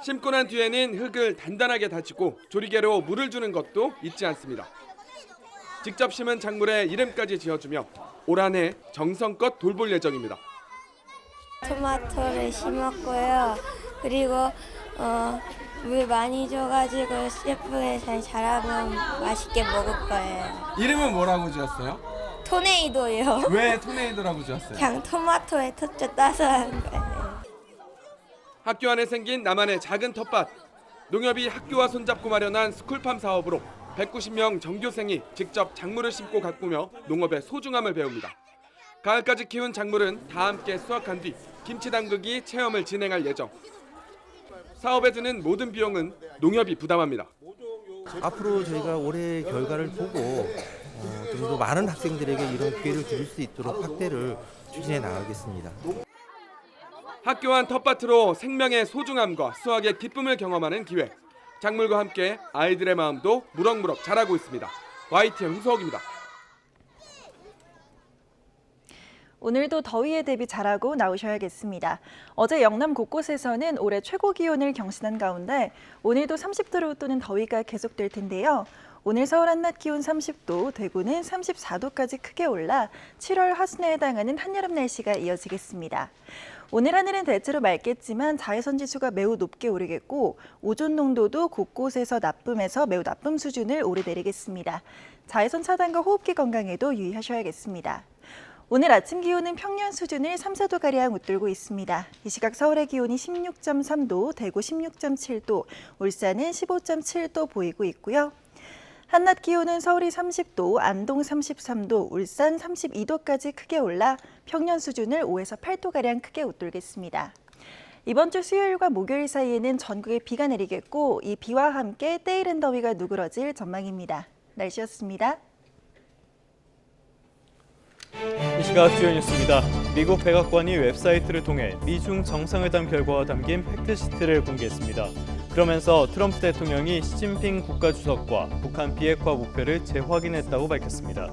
심고 난 뒤에는 흙을 단단하게 다지고 조리개로 물을 주는 것도 잊지 않습니다. 직접 심은 작물에 이름까지 지어주며 올 한 해 정성껏 돌볼 예정입니다. 토마토를 심었고요. 그리고 물 많이 줘가지고 예쁘게 잘 자라면 맛있게 먹을 거예요. 이름은 뭐라고 지었어요? 토네이도요. 왜 토네이도라고 지었어요? 그냥 토마토에 텄죠 따서 한 거예요. 학교 안에 생긴 나만의 작은 텃밭. 농협이 학교와 손잡고 마련한 스쿨팜 사업으로 190명 전교생이 직접 작물을 심고 가꾸며 농업의 소중함을 배웁니다. 가을까지 키운 작물은 다 함께 수확한 뒤 김치 담그기 체험을 진행할 예정. 사업에 드는 모든 비용은 농협이 부담합니다. 앞으로 저희가 올해 결과를 보고 좀 더 많은 학생들에게 이런 기회를 드릴 수 있도록 확대를 추진해 나가겠습니다. 학교 안 텃밭으로 생명의 소중함과 수확의 기쁨을 경험하는 기회. 작물과 함께 아이들의 마음도 무럭무럭 자라고 있습니다. YTN 홍서욱입니다. 오늘도 더위에 대비 잘하고 나오셔야겠습니다. 어제 영남 곳곳에서는 올해 최고 기온을 경신한 가운데 오늘도 30도를 웃도는 더위가 계속될 텐데요. 오늘 서울 한낮 기온 30도, 대구는 34도까지 크게 올라 7월 하순에 해당하는 한여름 날씨가 이어지겠습니다. 오늘 하늘은 대체로 맑겠지만 자외선 지수가 매우 높게 오르겠고 오존 농도도 곳곳에서 나쁨에서 매우 나쁨 수준을 오르내리겠습니다. 자외선 차단과 호흡기 건강에도 유의하셔야겠습니다. 오늘 아침 기온은 평년 수준을 3, 4도가량 웃돌고 있습니다. 이 시각 서울의 기온이 16.3도, 대구 16.7도, 울산은 15.7도 보이고 있고요. 한낮 기온은 서울이 30도, 안동 33도, 울산 32도까지 크게 올라 평년 수준을 5에서 8도가량 크게 웃돌겠습니다. 이번 주 수요일과 목요일 사이에는 전국에 비가 내리겠고 이 비와 함께 때이른 더위가 누그러질 전망입니다. 날씨였습니다. 이 시각 주요 뉴스입니다. 미국 백악관이 웹사이트를 통해 미중 정상회담 결과가 담긴 팩트시트를 공개했습니다. 그러면서 트럼프 대통령이 시진핑 국가주석과 북한 비핵화 목표를 재확인했다고 밝혔습니다.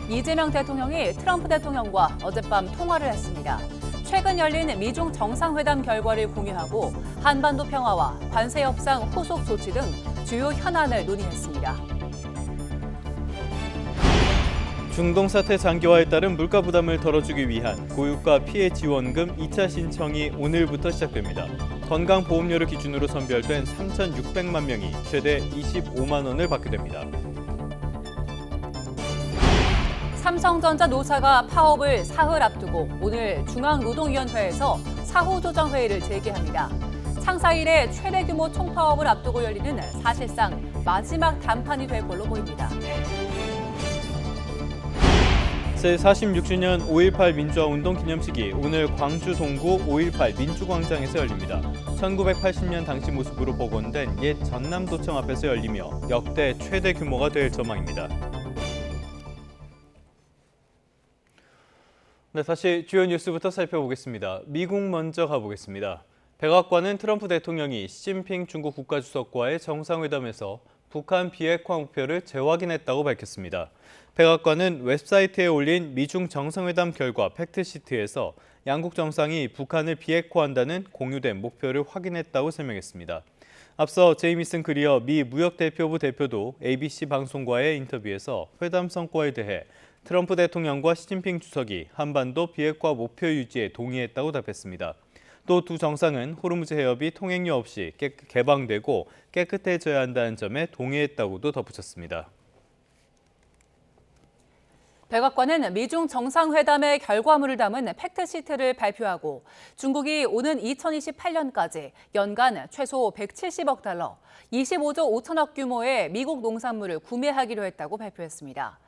이재명 대통령이 트럼프 대통령과 어젯밤 통화를 했습니다. 최근 열린 미중 정상회담 결과를 공유하고 한반도 평화와 관세 협상 후속 조치 등 주요 현안을 논의했습니다. 중동 사태 장기화에 따른 물가 부담을 덜어주기 위한 고유가 피해 지원금 2차 신청이 오늘부터 시작됩니다. 건강보험료를 기준으로 선별된 3,600만 명이 최대 25만 원을 받게 됩니다. 삼성전자 노사가 파업을 사흘 앞두고 오늘 중앙노동위원회에서 사후조정회의를 재개합니다. 창사 이래 최대 규모 총파업을 앞두고 열리는 사실상 마지막 담판이 될 걸로 보입니다. 제46주년 5.18 민주화운동 기념식이 오늘 광주 동구 5.18 민주광장에서 열립니다. 1980년 당시 모습으로 복원된 옛 전남도청 앞에서 열리며 역대 최대 규모가 될 전망입니다. 네, 다시 주요 뉴스부터 살펴보겠습니다. 미국 먼저 가보겠습니다. 백악관은 트럼프 대통령이 시진핑 중국 국가주석과의 정상회담에서 북한 비핵화 목표를 재확인했다고 밝혔습니다. 백악관은 웹사이트에 올린 미중 정상회담 결과 팩트시트에서 양국 정상이 북한을 비핵화한다는 공유된 목표를 확인했다고 설명했습니다. 앞서 제이미슨 그리어 미 무역대표부 대표도 ABC 방송과의 인터뷰에서 회담 성과에 대해 트럼프 대통령과 시진핑 주석이 한반도 비핵화 목표 유지에 동의했다고 답했습니다. 또 두 정상은 호르무즈 해협이 통행료 없이 개방되고 깨끗해져야 한다는 점에 동의했다고도 덧붙였습니다. 백악관은 미중 정상회담의 결과물을 담은 팩트시트를 발표하고 중국이 오는 2028년까지 연간 최소 170억 달러, 25조 5천억 규모의 미국 농산물을 구매하기로 했다고 발표했습니다.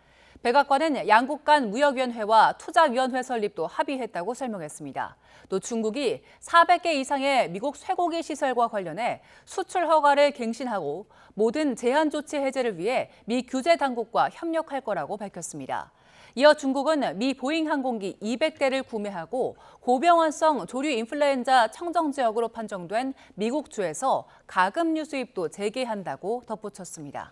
백악관은 양국 간 무역위원회와 투자위원회 설립도 합의했다고 설명했습니다. 또 중국이 400개 이상의 미국 쇠고기 시설과 관련해 수출 허가를 갱신하고 모든 제한 조치 해제를 위해 미 규제 당국과 협력할 거라고 밝혔습니다. 이어 중국은 미 보잉 항공기 200대를 구매하고 고병환성 조류 인플루엔자 청정 지역으로 판정된 미국 주에서 가금류 수입도 재개한다고 덧붙였습니다.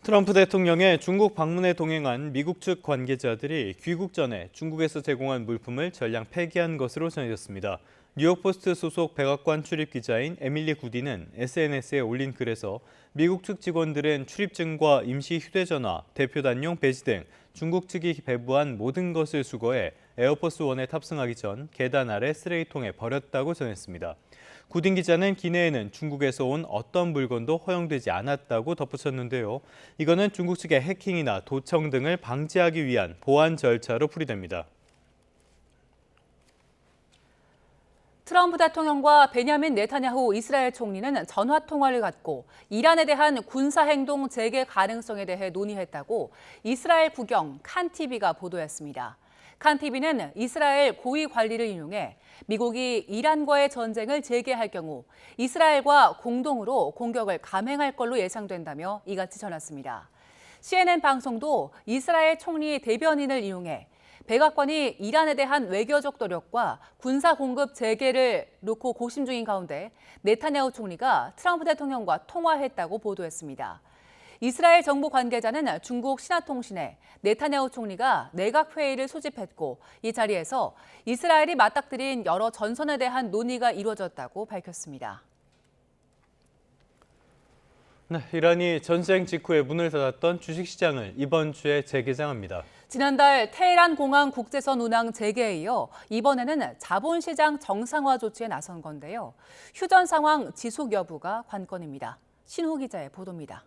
트럼프 대통령의 중국 방문에 동행한 미국 측 관계자들이 귀국 전에 중국에서 제공한 물품을 전량 폐기한 것으로 전해졌습니다. 뉴욕포스트 소속 백악관 출입 기자인 에밀리 구디는 SNS에 올린 글에서 미국 측 직원들은 출입증과 임시 휴대전화, 대표단용 배지 등 중국 측이 배부한 모든 것을 수거해 에어포스 1에 탑승하기 전 계단 아래 쓰레기통에 버렸다고 전했습니다. 구딘 기자는 기내에는 중국에서 온 어떤 물건도 허용되지 않았다고 덧붙였는데요. 이거는 중국 측의 해킹이나 도청 등을 방지하기 위한 보안 절차로 풀이됩니다. 트럼프 대통령과 베냐민 네타냐후 이스라엘 총리는 전화 통화를 갖고 이란에 대한 군사행동 재개 가능성에 대해 논의했다고 이스라엘 국영 칸TV가 보도했습니다. 칸TV는 이스라엘 고위 관리를 인용해 미국이 이란과의 전쟁을 재개할 경우 이스라엘과 공동으로 공격을 감행할 걸로 예상된다며 이같이 전했습니다. CNN 방송도 이스라엘 총리 대변인을 이용해 백악관이 이란에 대한 외교적 노력과 군사 공급 재개를 놓고 고심 중인 가운데 네타냐후 총리가 트럼프 대통령과 통화했다고 보도했습니다. 이스라엘 정부 관계자는 중국 신화통신에 네타냐후 총리가 내각회의를 소집했고 이 자리에서 이스라엘이 맞닥뜨린 여러 전선에 대한 논의가 이루어졌다고 밝혔습니다. 네, 이란이 전쟁 직후에 문을 닫았던 주식시장을 이번 주에 재개장합니다. 지난달 테헤란 공항 국제선 운항 재개에 이어 이번에는 자본시장 정상화 조치에 나선 건데요. 휴전 상황 지속 여부가 관건입니다. 신호 기자의 보도입니다.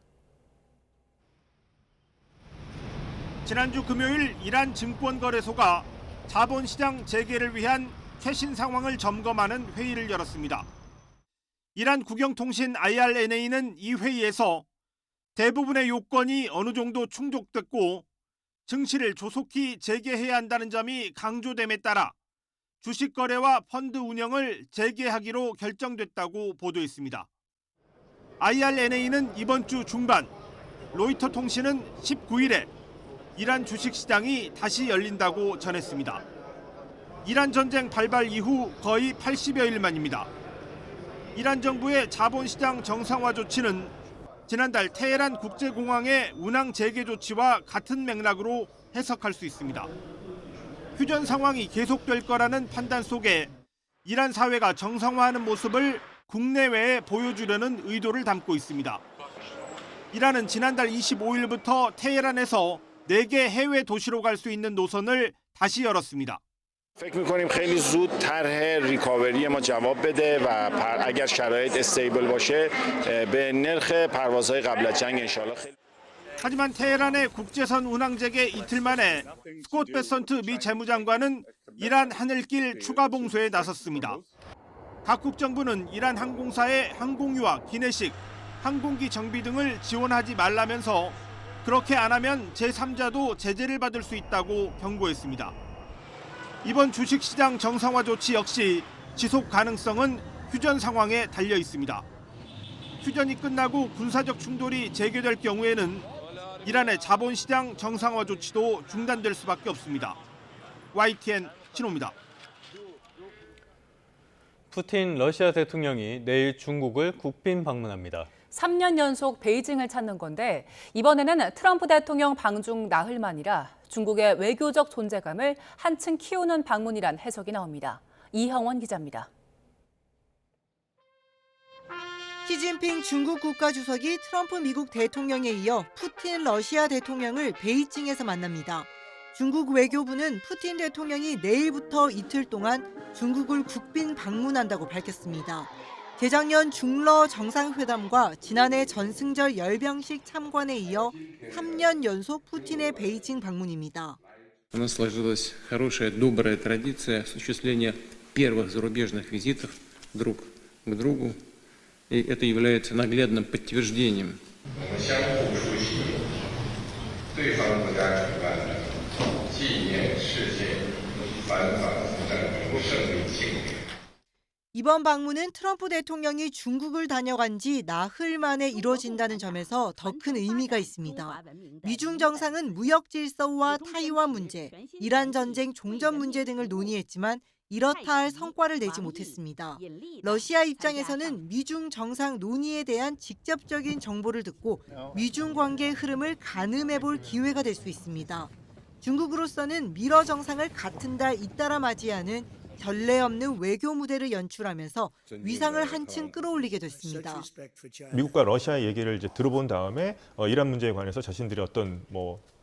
지난주 금요일 이란 증권거래소가 자본시장 재개를 위한 최신 상황을 점검하는 회의를 열었습니다. 이란 국영통신 IRNA는 이 회의에서 대부분의 요건이 어느 정도 충족됐고 증시를 조속히 재개해야 한다는 점이 강조됨에 따라 주식 거래와 펀드 운영을 재개하기로 결정됐다고 보도했습니다. IRNA는 이번 주 중반, 로이터 통신은 19일에 이란 주식시장이 다시 열린다고 전했습니다. 이란 전쟁 발발 이후 거의 80여일 만입니다. 이란 정부의 자본시장 정상화 조치는 지난달 테헤란 국제공항의 운항 재개 조치와 같은 맥락으로 해석할 수 있습니다. 휴전 상황이 계속될 거라는 판단 속에 이란 사회가 정상화하는 모습을 국내외에 보여주려는 의도를 담고 있습니다. 이란은 지난달 25일부터 테헤란에서 4개 해외 도시로 갈 수 있는 노선을 다시 열었습니다. فکر می‌کنیم خیلی زود طرح ریکاوری ما جواب بده و اگر شرایط استیبل باشه به نرخ پروازهای قبل از جنگ ان شاءالله خیلی 하지만 테헤란의 국제선 운항 재개 이틀 만에 스콧 베선트 미 재무장관은 이란 하늘길 추가 봉쇄에 나섰습니다. 각국 정부는 이란 항공사의 항공유와 기내식, 항공기 정비 등을 지원하지 말라면서 그렇게 안 하면 제3자도 제재를 받을 수 있다고 경고했습니다. 이번 주식시장 정상화 조치 역시 지속 가능성은 휴전 상황에 달려 있습니다. 휴전이 끝나고 군사적 충돌이 재개될 경우에는 이란의 자본시장 정상화 조치도 중단될 수밖에 없습니다. YTN 신호입니다. 푸틴 러시아 대통령이 내일 중국을 국빈 방문합니다. 3년 연속 베이징을 찾는 건데 이번에는 트럼프 대통령 방중 나흘 만이라 중국의 외교적 존재감을 한층 키우는 방문이란 해석이 나옵니다. 이형원 기자입니다. 시진핑 중국 국가주석이 트럼프 미국 대통령에 이어 푸틴 러시아 대통령을 베이징에서 만납니다. 중국 외교부는 푸틴 대통령이 내일부터 이틀 동안 중국을 국빈 방문한다고 밝혔습니다. 재작년 중러 정상회담과 지난해 전승절 열병식 참관에 이어 3년 연속 푸틴의 베이징 방문입니다. У нас сложилась хорошая, добрая традиция осуществления первых зарубежных визитов друг к другу, и это является наглядным подтверждением. 이번 방문은 트럼프 대통령이 중국을 다녀간 지 나흘 만에 이뤄진다는 점에서 더 큰 의미가 있습니다. 미중 정상은 무역 질서와 타이완 문제, 이란 전쟁 종전 문제 등을 논의했지만 이렇다 할 성과를 내지 못했습니다. 러시아 입장에서는 미중 정상 논의에 대한 직접적인 정보를 듣고 미중 관계의 흐름을 가늠해볼 기회가 될 수 있습니다. 중국으로서는 미러 정상을 같은 달 잇따라 맞이하는 전례 없는 외교 무대를 연출하면서 위상을 한층 끌어올리게 됐습니다. 미국과 러시아의 얘기를 이제 들어본 다음에 이란 문제에 관해서 자신들이 어떤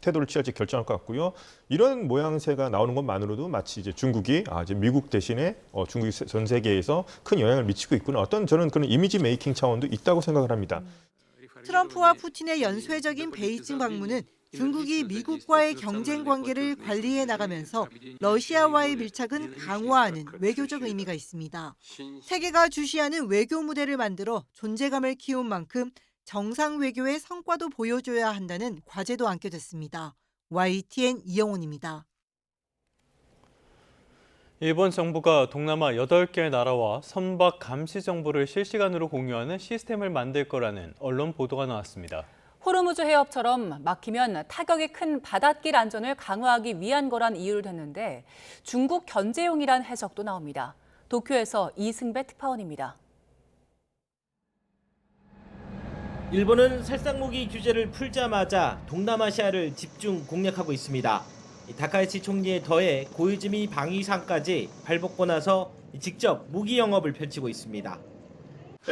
태도를 취할지 결정할 것 같고요. 이런 모양새가 나오는 것만으로도 마치 이제 중국이 이제 미국 대신에 중국이 전 세계에서 큰 영향을 미치고 있구나. 저는 그런 이미지 메이킹 차원도 있다고 생각을 합니다. 트럼프와 푸틴의 연쇄적인 베이징 방문은 중국이 미국과의 경쟁 관계를 관리해 나가면서 러시아와의 밀착은 강화하는 외교적 의미가 있습니다. 세계가 주시하는 외교 무대를 만들어 존재감을 키운 만큼 정상 외교의 성과도 보여줘야 한다는 과제도 안게 됐습니다. YTN 이영훈입니다. 일본 정부가 동남아 8개 나라와 선박 감시 정보를 실시간으로 공유하는 시스템을 만들 거라는 언론 보도가 나왔습니다. 호르무즈 해협처럼 막히면 타격이 큰 바닷길 안전을 강화하기 위한 거란 이유를 댔는데 중국 견제용이란 해석도 나옵니다. 도쿄에서 이승배 특파원입니다. 일본은 살상무기 규제를 풀자마자 동남아시아를 집중 공략하고 있습니다. 다카이치 총리에 더해 고이즈미 방위상까지 발벗고 나서 직접 무기 영업을 펼치고 있습니다.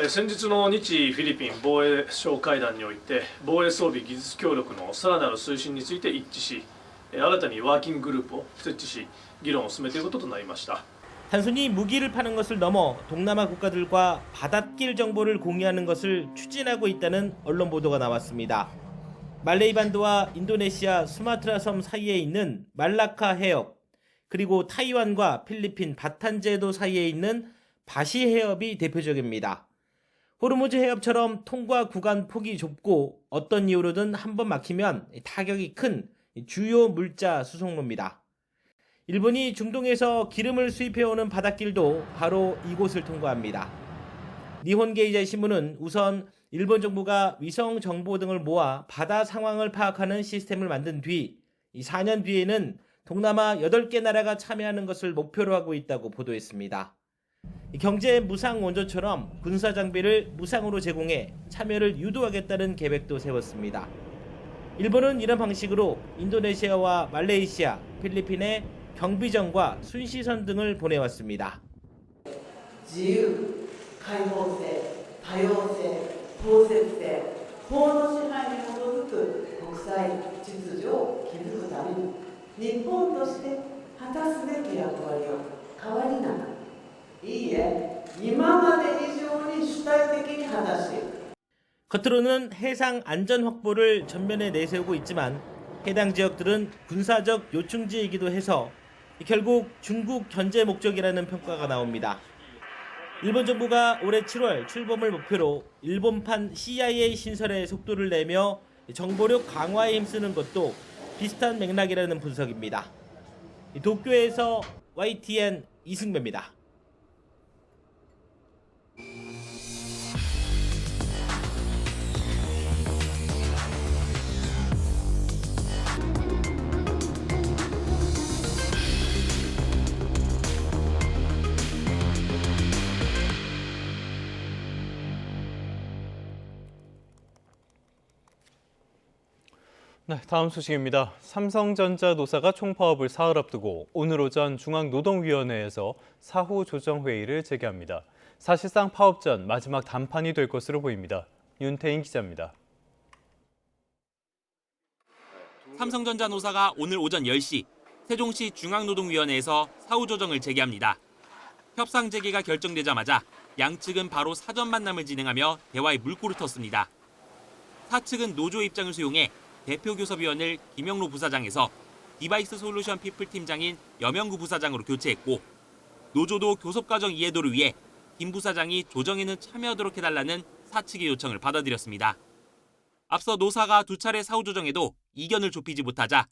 先日の日フィリピン防衛相会談において防衛装備技術協力のさらなる推進について一致し新たにワーキンググループを設置し議論を進めていくこととなりました。 단순히 무기를 파는 것을 넘어 동남아 국가들과 바닷길 정보를 공유하는 것을 추진하고 있다는 언론 보도가 나왔습니다. 말레이 반도와 인도네시아 수마트라 섬 사이에 있는 말라카 해협, 그리고 타이완과 필리핀 바탄제도 사이에 있는 바시 해협이 대표적입니다. 호르무즈 해협처럼 통과 구간 폭이 좁고 어떤 이유로든 한번 막히면 타격이 큰 주요 물자 수송로입니다. 일본이 중동에서 기름을 수입해오는 바닷길도 바로 이곳을 통과합니다. 니혼게이자 신문은 우선 일본 정부가 위성 정보 등을 모아 바다 상황을 파악하는 시스템을 만든 뒤 4년 뒤에는 동남아 8개 나라가 참여하는 것을 목표로 하고 있다고 보도했습니다. 경제 무상 원조처럼 군사 장비를 무상으로 제공해 참여를 유도하겠다는 계획도 세웠습니다. 일본은 이런 방식으로 인도네시아와 말레이시아, 필리핀에 경비정과 순시선 등을 보내왔습니다. 자유,開放性, 다양性,包摂性, 法の支配に基づく国際秩序を築くために日本として果たすべき役割を変わりなく、いいえ、今まで以上に主体的に果たしていく。 겉으로는 해상 안전 확보를 전면에 내세우고 있지만 해당 지역들은 군사적 요충지이기도 해서 결국 중국 견제 목적이라는 평가가 나옵니다. 일본 정부가 올해 7월 출범을 목표로 일본판 CIA 신설에 속도를 내며 정보력 강화에 힘쓰는 것도 비슷한 맥락이라는 분석입니다. 도쿄에서 YTN 이승배입니다. 네, 다음 소식입니다. 삼성전자 노사가 총파업을 사흘 앞두고 오늘 오전 중앙노동위원회에서 사후 조정 회의를 재개합니다. 사실상 파업 전 마지막 단판이 될 것으로 보입니다. 윤태인 기자입니다. 삼성전자 노사가 오늘 오전 10시 세종시 중앙노동위원회에서 사후 조정을 재개합니다. 협상 재개가 결정되자마자 양측은 바로 사전 만남을 진행하며 대화에 물꼬를 텄습니다. 사측은 노조의 입장을 수용해 대표교섭위원을 김영로 부사장에서 디바이스 솔루션 피플 팀장인 염영구 부사장으로 교체했고, 노조도 교섭 과정 이해도를 위해 김 부사장이 조정에는 참여하도록 해달라는 사측의 요청을 받아들였습니다. 앞서 노사가 두 차례 사후 조정에도 이견을 좁히지 못하자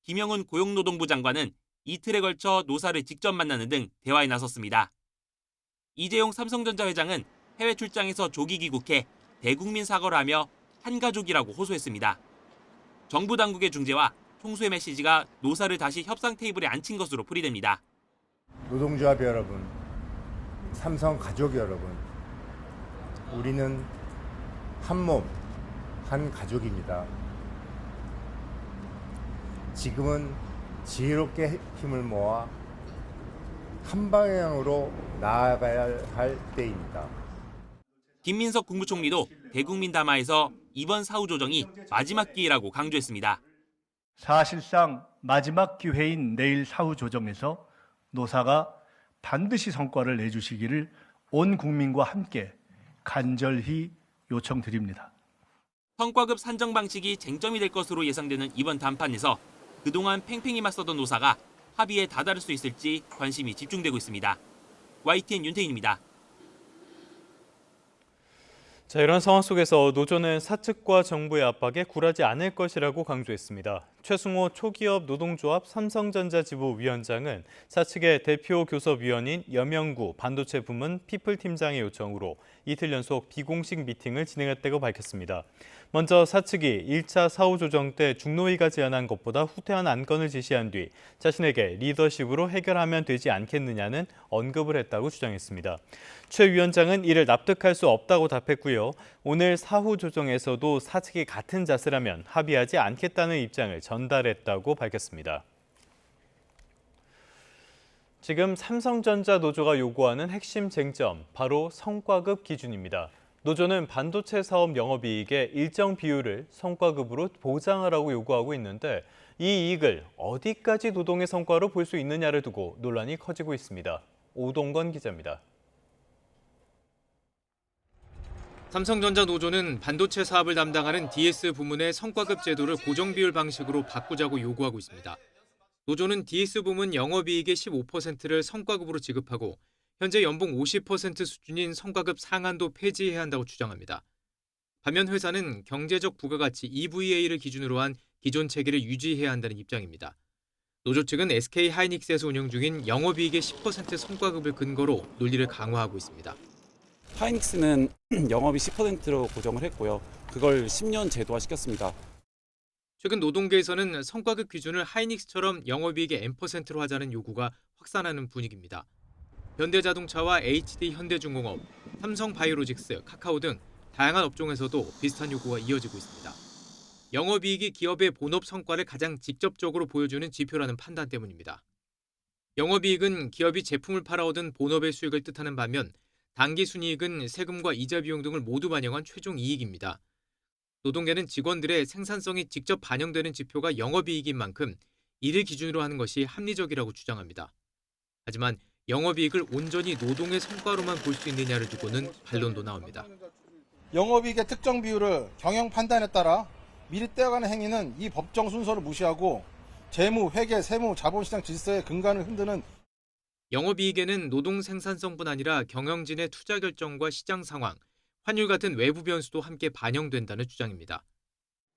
김영훈 고용노동부 장관은 이틀에 걸쳐 노사를 직접 만나는 등 대화에 나섰습니다. 이재용 삼성전자 회장은 해외 출장에서 조기 귀국해 대국민 사과를 하며 한가족이라고 호소했습니다. 정부 당국의 중재와 총수의 메시지가 노사를 다시 협상 테이블에 앉힌 것으로 풀이됩니다. 노동조합 여러분, 삼성 가족 여러분, 우리는 한 몸, 한 가족입니다. 지금은 지혜롭게 힘을 모아 한 방향으로 나아가야 할 때입니다. 김민석 국무총리도 대국민 담화에서 이번 사후 조정이 마지막 기회라고 강조했습니다. 사실상 마지막 기회인 내일 사후 조정에서 노사가 반드시 성과를 내주시기를 온 국민과 함께 간절히 요청드립니다. 성과급 산정 방식이 쟁점이 될 것으로 예상되는 이번 담판에서 그동안 팽팽히 맞서던 노사가 합의에 다다를 수 있을지 관심이 집중되고 있습니다. YTN 윤태인입니다. 자, 이런 상황 속에서 노조는 사측과 정부의 압박에 굴하지 않을 것이라고 강조했습니다. 최승호 초기업 노동조합 삼성전자 지부 위원장은 사측의 대표 교섭위원인 여명구 반도체 부문 피플 팀장의 요청으로 이틀 연속 비공식 미팅을 진행했다고 밝혔습니다. 먼저 사측이 1차 사후 조정 때 중노위가 제안한 것보다 후퇴한 안건을 제시한 뒤 자신에게 리더십으로 해결하면 되지 않겠느냐는 언급을 했다고 주장했습니다. 최 위원장은 이를 납득할 수 없다고 답했고요. 오늘 사후 조정에서도 사측이 같은 자세라면 합의하지 않겠다는 입장을 전달했다고 밝혔습니다. 지금 삼성전자 노조가 요구하는 핵심 쟁점, 바로 성과급 기준입니다. 노조는 반도체 사업 영업이익의 일정 비율을 성과급으로 보장하라고 요구하고 있는데 이 이익을 어디까지 노동의 성과로 볼 수 있느냐를 두고 논란이 커지고 있습니다. 오동건 기자입니다. 삼성전자 노조는 반도체 사업을 담당하는 DS 부문의 성과급 제도를 고정 비율 방식으로 바꾸자고 요구하고 있습니다. 노조는 DS 부문 영업이익의 15%를 성과급으로 지급하고 현재 연봉 50% 수준인 성과급 상한도 폐지해야 한다고 주장합니다. 반면 회사는 경제적 부가가치 EVA를 기준으로 한 기존 체계를 유지해야 한다는 입장입니다. 노조 측은 SK 하이닉스에서 운영 중인 영업이익의 10% 성과급을 근거로 논리를 강화하고 있습니다. 하이닉스는 영업이 10%로 고정을 했고요. 그걸 10년 제도화시켰습니다. 최근 노동계에서는 성과급 기준을 하이닉스처럼 영업이익의 N%로 하자는 요구가 확산하는 분위기입니다. 현대자동차와 HD 현대중공업, 삼성바이오로직스, 카카오 등 다양한 업종에서도 비슷한 요구가 이어지고 있습니다. 영업이익이 기업의 본업 성과를 가장 직접적으로 보여주는 지표라는 판단 때문입니다. 영업이익은 기업이 제품을 팔아 얻은 본업의 수익을 뜻하는 반면 당기순이익은 세금과 이자 비용 등을 모두 반영한 최종 이익입니다. 노동계는 직원들의 생산성이 직접 반영되는 지표가 영업이익인 만큼 이를 기준으로 하는 것이 합리적이라고 주장합니다. 하지만 영업이익을 온전히 노동의 성과로만 볼 수 있느냐를 두고는 반론도 나옵니다. 영업이익의 특정 비율을 경영 판단에 따라 미리 떼어가는 행위는 이 법정 순서를 무시하고 재무, 회계, 세무, 자본시장 질서의 근간을 흔드는 영업이익에는 노동 생산성뿐 아니라 경영진의 투자 결정과 시장 상황, 환율 같은 외부 변수도 함께 반영된다는 주장입니다.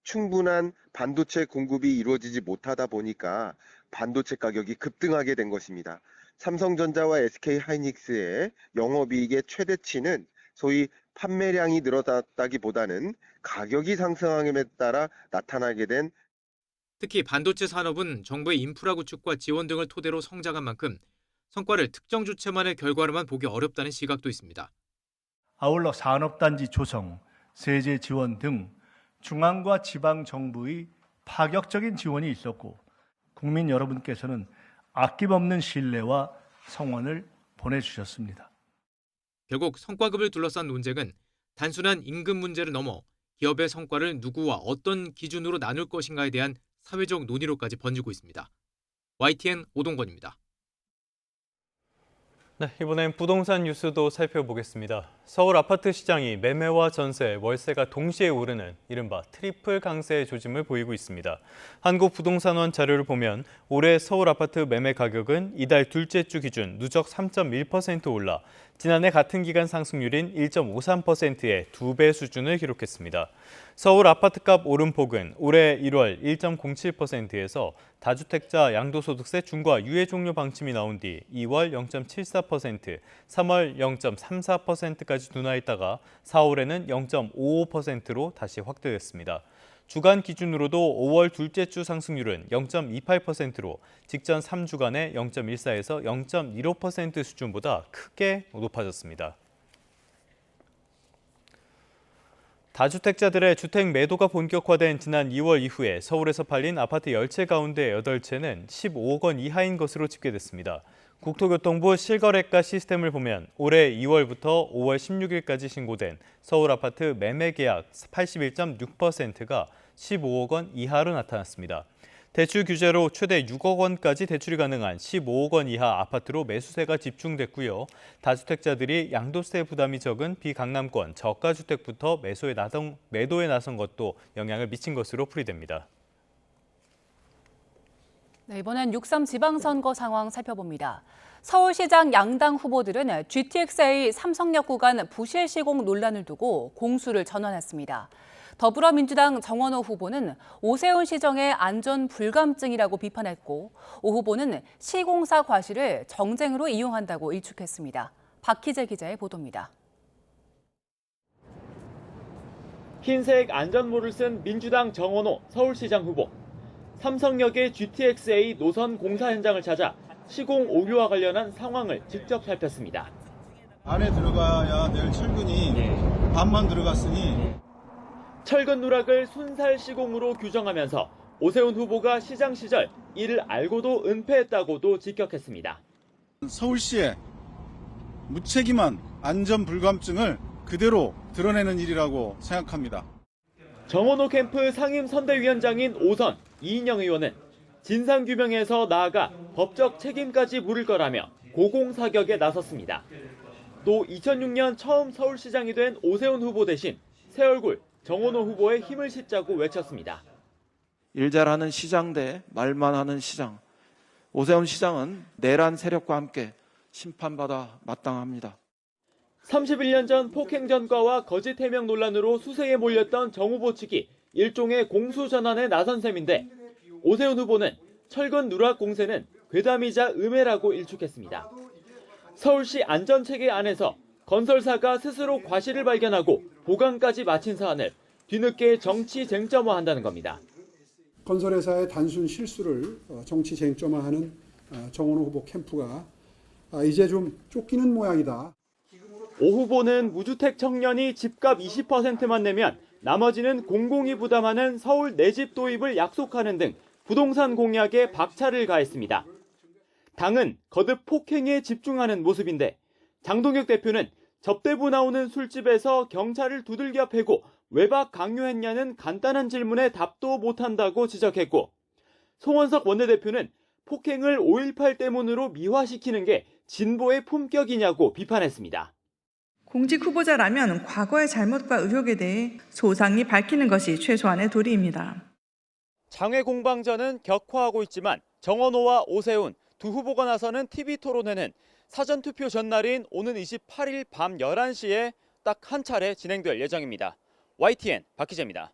충분한 반도체 공급이 이루어지지 못하다 보니까 반도체 가격이 급등하게 된 것입니다. 삼성전자와 SK 하이닉스의 영업이익의 최대치는 소위 판매량이 늘어났다기보다는 가격이 상승함에 따라 나타나게 된 특히 반도체 산업은 정부의 인프라 구축과 지원 등을 토대로 성장한 만큼 성과를 특정 주체만의 결과로만 보기 어렵다는 시각도 있습니다. 아울러 산업단지 조성, 세제 지원 등 중앙과 지방 정부의 파격적인 지원이 있었고 국민 여러분께서는 아낌없는 신뢰와 성원을 보내주셨습니다. 결국 성과급을 둘러싼 논쟁은 단순한 임금 문제를 넘어 기업의 성과를 누구와 어떤 기준으로 나눌 것인가에 대한 사회적 논의로까지 번지고 있습니다. YTN 오동건입니다. 네, 이번엔 부동산 뉴스도 살펴보겠습니다. 서울 아파트 시장이 매매와 전세, 월세가 동시에 오르는 이른바 트리플 강세 조짐을 보이고 있습니다. 한국부동산원 자료를 보면 올해 서울 아파트 매매 가격은 이달 둘째 주 기준 누적 3.1% 올라 지난해 같은 기간 상승률인 1.53%의 2배 수준을 기록했습니다. 서울 아파트값 오름폭은 올해 1월 1.07%에서 다주택자 양도소득세 중과 유예 종료 방침이 나온 뒤 2월 0.74%, 3월 0.34%까지 둔화했다가 4월에는 0.55%로 다시 확대됐습니다. 주간 기준으로도 5월 둘째 주 상승률은 0.28%로 직전 3주간의 0.14에서 0.15% 수준보다 크게 높아졌습니다. 다주택자들의 주택 매도가 본격화된 지난 2월 이후에 서울에서 팔린 아파트 10채 가운데 8채는 15억 원 이하인 것으로 집계됐습니다. 국토교통부 실거래가 시스템을 보면 올해 2월부터 5월 16일까지 신고된 서울 아파트 매매 계약 81.6%가 15억 원 이하로 나타났습니다. 대출 규제로 최대 6억 원까지 대출이 가능한 15억 원 이하 아파트로 매수세가 집중됐고요. 다주택자들이 양도세 부담이 적은 비강남권 저가주택부터 매도에 나선 것도 영향을 미친 것으로 풀이됩니다. 네, 이번엔 6.3 지방선거 상황 살펴봅니다. 서울시장 양당 후보들은 GTX-A 삼성역 구간 부실 시공 논란을 두고 공수를 전환했습니다. 더불어민주당 정원호 후보는 오세훈 시정의 안전 불감증이라고 비판했고, 오 후보는 시공사 과실을 정쟁으로 이용한다고 일축했습니다. 박희재 기자의 보도입니다. 흰색 안전모를 쓴 민주당 정원호 서울시장 후보. 삼성역의 GTX-A 노선 공사 현장을 찾아 시공 오류와 관련한 상황을 직접 살폈습니다. 안에 들어가야 될 철근이 반만 들어갔으니 철근 누락을 순살 시공으로 규정하면서 오세훈 후보가 시장 시절 이를 알고도 은폐했다고도 직격했습니다. 서울시의 무책임한 안전 불감증을 그대로 드러내는 일이라고 생각합니다. 정원호 캠프 상임선대위원장인 5선 이인영 의원은 진상규명에서 나아가 법적 책임까지 물을 거라며 고공사격에 나섰습니다. 또 2006년 처음 서울시장이 된 오세훈 후보 대신 새 얼굴 정원호 후보의 힘을 싣자고 외쳤습니다. 일 잘하는 시장 대 말만 하는 시장. 오세훈 시장은 내란 세력과 함께 심판받아 마땅합니다. 31년 전 폭행 전과와 거짓 해명 논란으로 수세에 몰렸던 정 후보 측이 일종의 공수 전환에 나선 셈인데 오세훈 후보는 철근 누락 공세는 괴담이자 음해라고 일축했습니다. 서울시 안전체계 안에서 건설사가 스스로 과실을 발견하고 보강까지 마친 사안을 뒤늦게 정치 쟁점화한다는 겁니다. 건설회사의 단순 실수를 정치 쟁점화하는 정원호 후보 캠프가 이제 좀 쫓기는 모양이다. 오 후보는 무주택 청년이 집값 20%만 내면 나머지는 공공이 부담하는 서울 내 집 도입을 약속하는 등 부동산 공약에 박차를 가했습니다. 당은 거듭 폭행에 집중하는 모습인데 장동혁 대표는 접대부 나오는 술집에서 경찰을 두들겨 패고 외박 강요했냐는 간단한 질문에 답도 못한다고 지적했고, 송원석 원내대표는 폭행을 5.18 때문으로 미화시키는 게 진보의 품격이냐고 비판했습니다. 공직 후보자라면 과거의 잘못과 의혹에 대해 소상히 밝히는 것이 최소한의 도리입니다. 장외 공방전은 격화하고 있지만 정원호와 오세훈 두 후보가 나서는 TV토론회는 사전투표 전날인 오는 28일 밤 11시에 딱 한 차례 진행될 예정입니다. YTN 박희재입니다.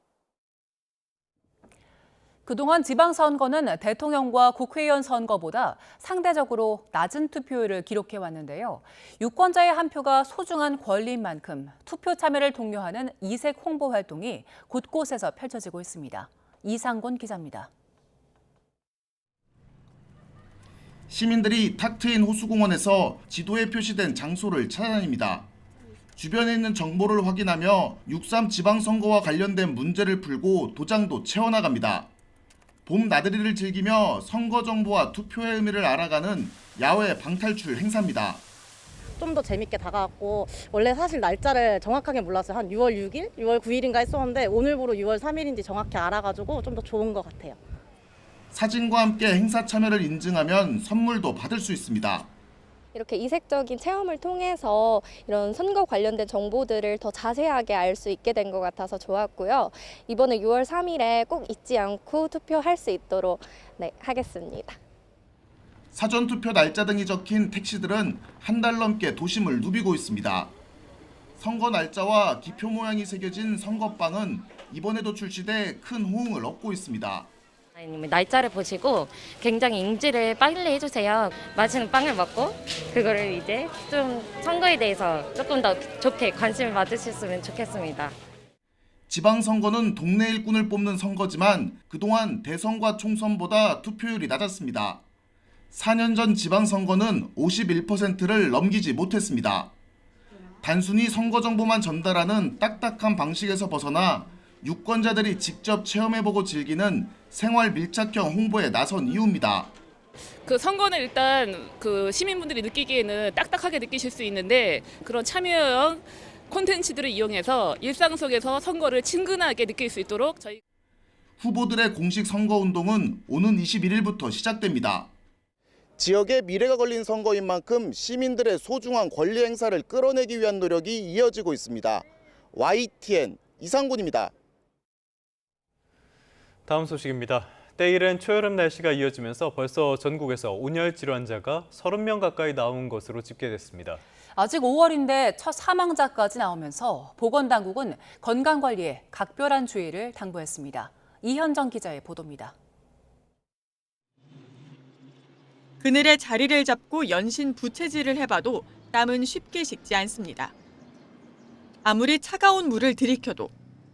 그동안 지방선거는 대통령과 국회의원 선거보다 상대적으로 낮은 투표율을 기록해왔는데요. 유권자의 한 표가 소중한 권리인 만큼 투표 참여를 독려하는 이색 홍보 활동이 곳곳에서 펼쳐지고 있습니다. 이상곤 기자입니다. 시민들이 탁 트인 호수공원에서 지도에 표시된 장소를 찾아다닙니다. 주변에 있는 정보를 확인하며 6.3 지방선거와 관련된 문제를 풀고 도장도 채워나갑니다. 봄 나들이를 즐기며 선거 정보와 투표의 의미를 알아가는 야외 방탈출 행사입니다. 좀 더 재밌게 다가왔고, 원래 사실 날짜를 정확하게 몰랐어요. 한 6월 6일, 6월 9일인가 했었는데 오늘부로 6월 3일인지 정확히 알아가지고 좀 더 좋은 것 같아요. 사진과 함께 행사 참여를 인증하면 선물도 받을 수 있습니다. 이렇게 이색적인 체험을 통해서 이런 선거 관련된 정보들을 더 자세하게 알 수 있게 된 것 같아서 좋았고요. 이번에 6월 3일에 꼭 잊지 않고 투표할 수 있도록 하겠습니다. 사전투표 날짜 등이 적힌 택시들은 한 달 넘게 도심을 누비고 있습니다. 선거 날짜와 기표 모양이 새겨진 선거빵은 이번에도 출시돼 큰 호응을 얻고 있습니다. 날짜를 보시고 굉장히 인지를 빨리 해주세요. 맛있는 빵을 먹고 그거를 이제 좀 선거에 대해서 조금 더 좋게 관심을 받으셨으면 좋겠습니다. 지방선거는 동네 일꾼을 뽑는 선거지만 그동안 대선과 총선보다 투표율이 낮았습니다. 4년 전 지방선거는 51%를 넘기지 못했습니다. 단순히 선거 정보만 전달하는 딱딱한 방식에서 벗어나 유권자들이 직접 체험해보고 즐기는 생활 밀착형 홍보에 나선 이유입니다. 그 선거는 일단 그 시민분들이 느끼기에는 딱딱하게 느끼실 수 있는데 그런 참여형 콘텐츠들을 이용해서 일상 속에서 선거를 친근하게 느낄 수 있도록 저희 후보들의 공식 선거운동은 오는 21일부터 시작됩니다. 지역의 미래가 걸린 선거인 만큼 시민들의 소중한 권리 행사를 끌어내기 위한 노력이 이어지고 있습니다. YTN 이상군입니다. 다음 소식입니다. 때이른 초여름 날씨가 이어지면서 벌써 전국에서 온열 질환자가 30명 가까이 나온 것으로 집계됐습니다. 아직 5월인데 첫 사망자까지 나오면서 보건당국은 건강관리에 각별한 주의를 당부했습니다. 이현정 기자의 보도입니다. 그늘에 자리를 잡고 연신 부채질을 해봐도 땀은 쉽게 식지 않습니다. 아무리 차가운 물을 들이켜도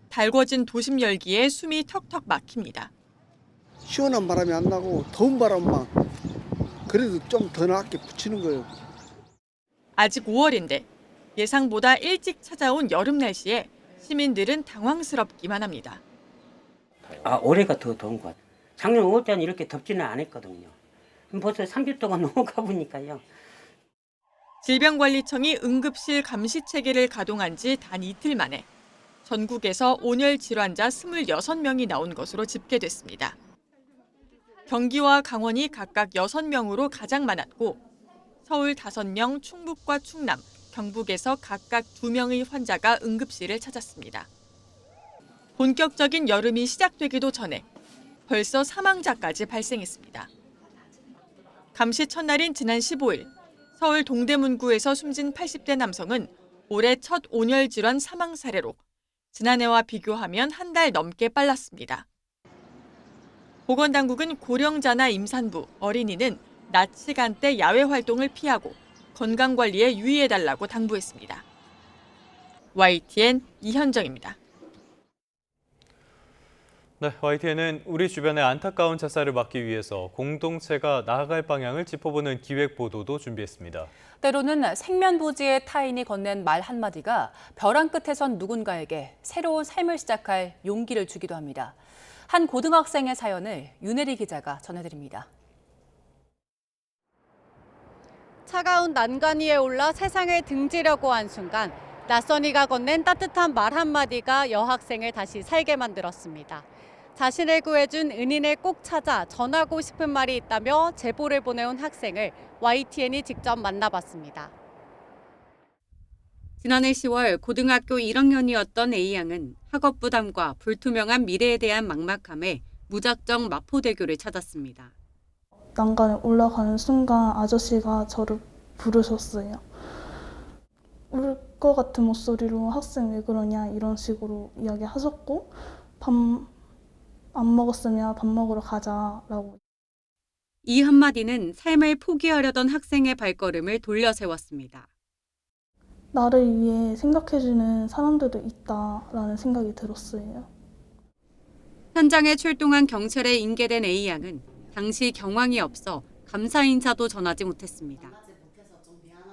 달궈진 도심 열기에 숨이 턱턱 막힙니다. 시원한 바람이 안 나고 더운 바람만 그래도 좀 더 낫게 붙이는 거예요. 아직 5월인데 예상보다 일찍 찾아온 여름 날씨에 시민들은 당황스럽기만 합니다. 올해가 더 더운 것 같아요. 작년 5월때는 이렇게 덥지는 않았거든요. 벌써 3주 동안 넘어가 보니까요. 질병관리청이 응급실 감시 체계를 가동한 지 단 이틀 만에 전국에서 온열 질환자 26명이 나온 것으로 집계됐습니다. 경기와 강원이 각각 6명으로 가장 많았고 서울 5명, 충북과 충남, 경북에서 각각 2명의 환자가 응급실을 찾았습니다. 본격적인 여름이 시작되기도 전에 벌써 사망자까지 발생했습니다. 감시 첫날인 지난 15일, 서울 동대문구에서 숨진 80대 남성은 올해 첫 온열 질환 사망 사례로 지난해와 비교하면 한 달 넘게 빨랐습니다. 보건당국은 고령자나 임산부, 어린이는 낮 시간대 야외 활동을 피하고 건강관리에 유의해달라고 당부했습니다. YTN 이현정입니다. 네, YTN은 우리 주변의 안타까운 자살을 막기 위해서 공동체가 나아갈 방향을 짚어보는 기획 보도도 준비했습니다. 때로는 생면부지의 타인이 건넨 말 한마디가 벼랑 끝에 선 누군가에게 새로운 삶을 시작할 용기를 주기도 합니다. 한 고등학생의 사연을 윤혜리 기자가 전해드립니다. 차가운 난간 위에 올라 세상을 등지려고 한 순간 낯선 이가 건넨 따뜻한 말 한마디가 여학생을 다시 살게 만들었습니다. 자신을 구해준 은인을 꼭 찾아 전하고 싶은 말이 있다며 제보를 보내온 학생을 YTN이 직접 만나봤습니다. 지난해 10월 고등학교 1학년이었던 A양은 학업 부담과 불투명한 미래에 대한 막막함에 무작정 마포대교를 찾았습니다. 난간에 올라가는 순간 아저씨가 저를 부르셨어요. 울 것 같은 목소리로 학생 왜 그러냐 이런 식으로 이야기하셨고 안 먹었으면 밥 먹으러 가자라고. 이 한마디는 삶을 포기하려던 학생의 발걸음을 돌려 세웠습니다. 나를 위해 생각해주는 사람들도 있다라는 생각이 들었어요. 현장에 출동한 경찰에 인계된 A양은 당시 경황이 없어 감사 인사도 전하지 못했습니다.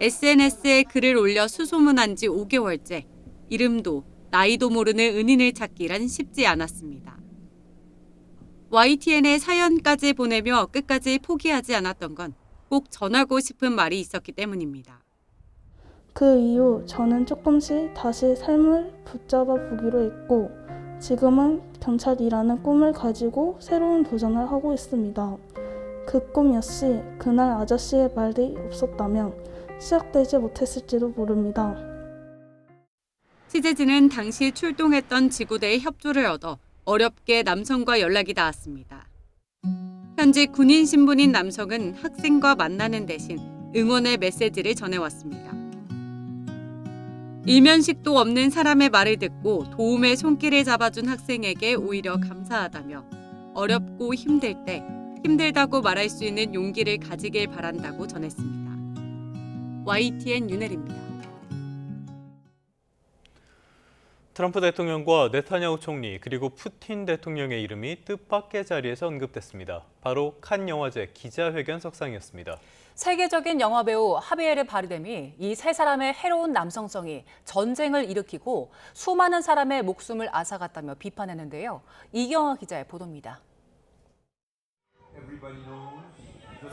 SNS에 글을 올려 수소문한 지 5개월째 이름도 나이도 모르는 은인을 찾기란 쉽지 않았습니다. YTN에 사연까지 보내며 끝까지 포기하지 않았던 건 꼭 전하고 싶은 말이 있었기 때문입니다. 그 이후 저는 조금씩 다시 삶을 붙잡아 보기로 했고 지금은 경찰이라는 꿈을 가지고 새로운 도전을 하고 있습니다. 그 꿈 역시 그날 아저씨의 말이 없었다면 시작되지 못했을지도 모릅니다. 취재진은 당시 출동했던 지구대의 협조를 얻어 어렵게 남성과 연락이 닿았습니다. 현재 군인 신분인 남성은 학생과 만나는 대신 응원의 메시지를 전해왔습니다. 일면식도 없는 사람의 말을 듣고 도움의 손길을 잡아준 학생에게 오히려 감사하다며 어렵고 힘들 때 힘들다고 말할 수 있는 용기를 가지길 바란다고 전했습니다. YTN 윤혜리입니다. 트럼프 대통령과 네타냐후 총리 그리고 푸틴 대통령의 이름이 뜻밖의 자리에서 언급됐습니다. 바로 칸 영화제 기자회견 석상이었습니다. 세계적인 영화배우 하비에르 바르뎀이 이 세 사람의 해로운 남성성이 전쟁을 일으키고 수많은 사람의 목숨을 앗아갔다며 비판했는데요. 이경아 기자의 보도입니다.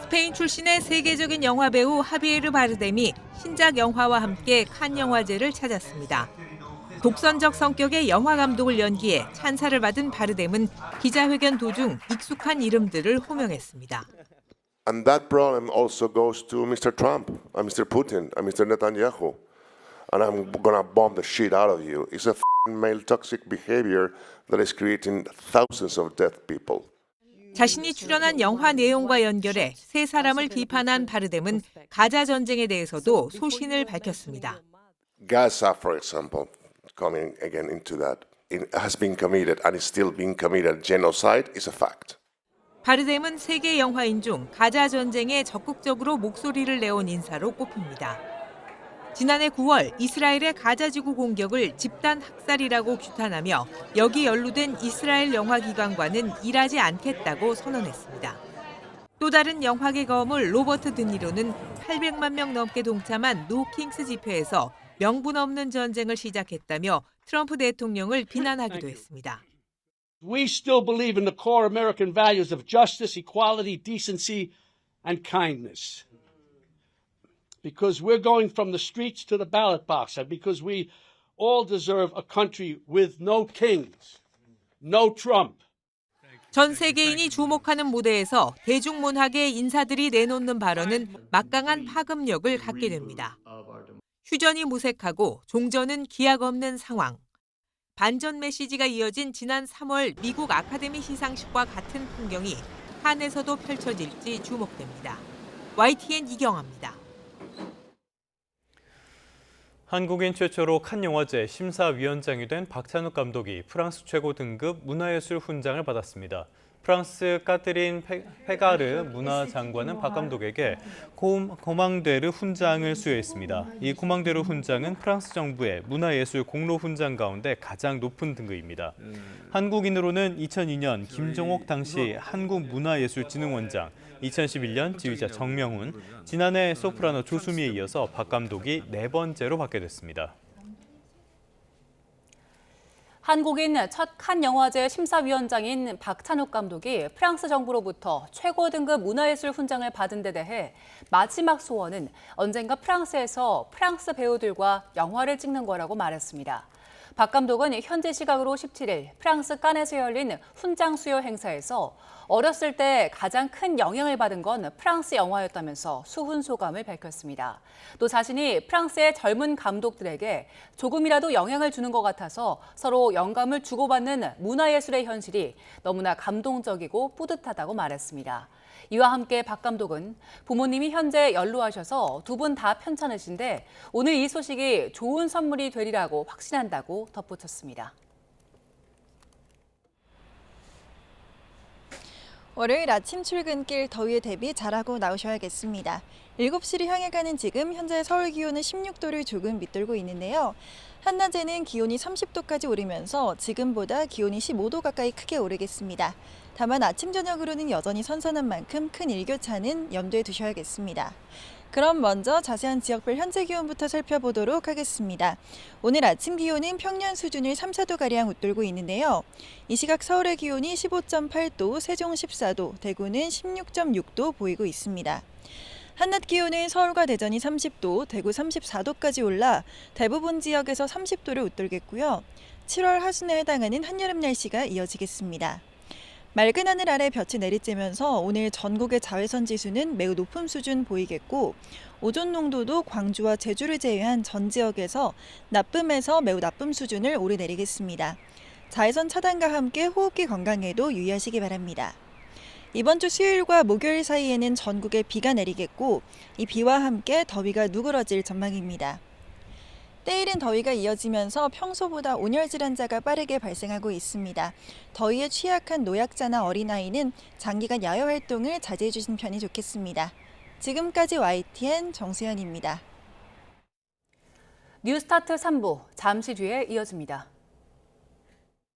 스페인 출신의 세계적인 영화배우 하비에르 바르뎀이 신작 영화와 함께 칸 영화제를 찾았습니다. 독선적 성격의 영화 감독을 연기해 찬사를 받은 바르뎀은 기자회견 도중 익숙한 이름들을 호명했습니다. And that problem also goes to Mr. Trump, Mr. Putin, Mr. Netanyahu. And I'm gonna bomb the shit out of you. It's a male toxic behavior that is creating thousands of dead people. 자신이 출연한 영화 내용과 연결해 세 사람을 비판한 바르뎀은 가자 전쟁에 대해서도 소신을 밝혔습니다. Gaza, for example, coming again into that, it has been committed and is still being committed. Genocide is a fact. 바르뎀은 세계 영화인 중 가자 전쟁에 적극적으로 목소리를 내온 인사로 꼽힙니다. 지난해 9월 이스라엘의 가자지구 공격을 집단 학살이라고 규탄하며 여기 연루된 이스라엘 영화기관과는 일하지 않겠다고 선언했습니다. 또 다른 영화계 거물 로버트 드니로는 800만 명 넘게 동참한 노 킹스 집회에서 명분 없는 전쟁을 시작했다며 트럼프 대통령을 비난하기도 했습니다. We still believe in the core American values of justice, equality, decency, and kindness. Because we're going from the streets to the ballot box, and because we all deserve a country with no kings, no Trump. 전 세계인이 주목하는 무대에서 대중문학의 인사들이 내놓는 발언은 막강한 파급력을 갖게 됩니다. 휴전이 무색하고 종전은 기약 없는 상황. 반전 메시지가 이어진 지난 3월 미국 아카데미 시상식과 같은 풍경이 칸에서도 펼쳐질지 주목됩니다. YTN 이경아입니다. 한국인 최초로 칸 영화제 심사위원장이 된 박찬욱 감독이 프랑스 최고 등급 문화예술 훈장을 받았습니다. 프랑스 까트린 페가르 문화장관은 박 감독에게 고망데르 훈장을 수여했습니다. 이 고망데르 훈장은 프랑스 정부의 문화예술 공로 훈장 가운데 가장 높은 등급입니다. 한국인으로는 2002년 김종옥 당시 한국문화예술진흥원장, 2011년 지휘자 정명훈, 지난해 소프라노 조수미에 이어서 박 감독이 4번째로 받게 됐습니다. 한국인 첫 칸 영화제 심사위원장인 박찬욱 감독이 프랑스 정부로부터 최고 등급 문화예술 훈장을 받은 데 대해 마지막 소원은 언젠가 프랑스에서 프랑스 배우들과 영화를 찍는 거라고 말했습니다. 박 감독은 현지 시각으로 17일 프랑스 칸에서 열린 훈장 수여 행사에서 어렸을 때 가장 큰 영향을 받은 건 프랑스 영화였다면서 수훈 소감을 밝혔습니다. 또 자신이 프랑스의 젊은 감독들에게 조금이라도 영향을 주는 것 같아서 서로 영감을 주고받는 문화예술의 현실이 너무나 감동적이고 뿌듯하다고 말했습니다. 이와 함께 박 감독은 부모님이 현재 연로하셔서 두 분 다 편찮으신데 오늘 이 소식이 좋은 선물이 되리라고 확신한다고 덧붙였습니다. 월요일 아침 출근길 더위에 대비 잘하고 나오셔야겠습니다. 7시를 향해 가는 지금 현재 서울 기온은 16도를 조금 밑돌고 있는데요. 한낮에는 기온이 30도까지 오르면서 지금보다 기온이 15도 가까이 크게 오르겠습니다. 다만 아침 저녁으로는 여전히 선선한 만큼 큰 일교차는 염두에 두셔야겠습니다. 그럼 먼저 자세한 지역별 현재 기온부터 살펴보도록 하겠습니다. 오늘 아침 기온은 평년 수준을 3, 4도가량 웃돌고 있는데요. 이 시각 서울의 기온이 15.8도, 세종 14도, 대구는 16.6도 보이고 있습니다. 한낮 기온은 서울과 대전이 30도, 대구 34도까지 올라 대부분 지역에서 30도를 웃돌겠고요. 7월 하순에 해당하는 한여름 날씨가 이어지겠습니다. 맑은 하늘 아래 볕이 내리쬐면서 오늘 전국의 자외선 지수는 매우 높은 수준 보이겠고 오존 농도도 광주와 제주를 제외한 전 지역에서 나쁨에서 매우 나쁨 수준을 오르내리겠습니다. 자외선 차단과 함께 호흡기 건강에도 유의하시기 바랍니다. 이번 주 수요일과 목요일 사이에는 전국에 비가 내리겠고 이 비와 함께 더위가 누그러질 전망입니다. 때이른 더위가 이어지면서 평소보다 온열 질환자가 빠르게 발생하고 있습니다. 더위에 취약한 노약자나 어린아이는 장기간 야외 활동을 자제해 주신 편이 좋겠습니다. 지금까지 YTN 정수현입니다. 뉴스타트 3부 잠시 뒤에 이어집니다.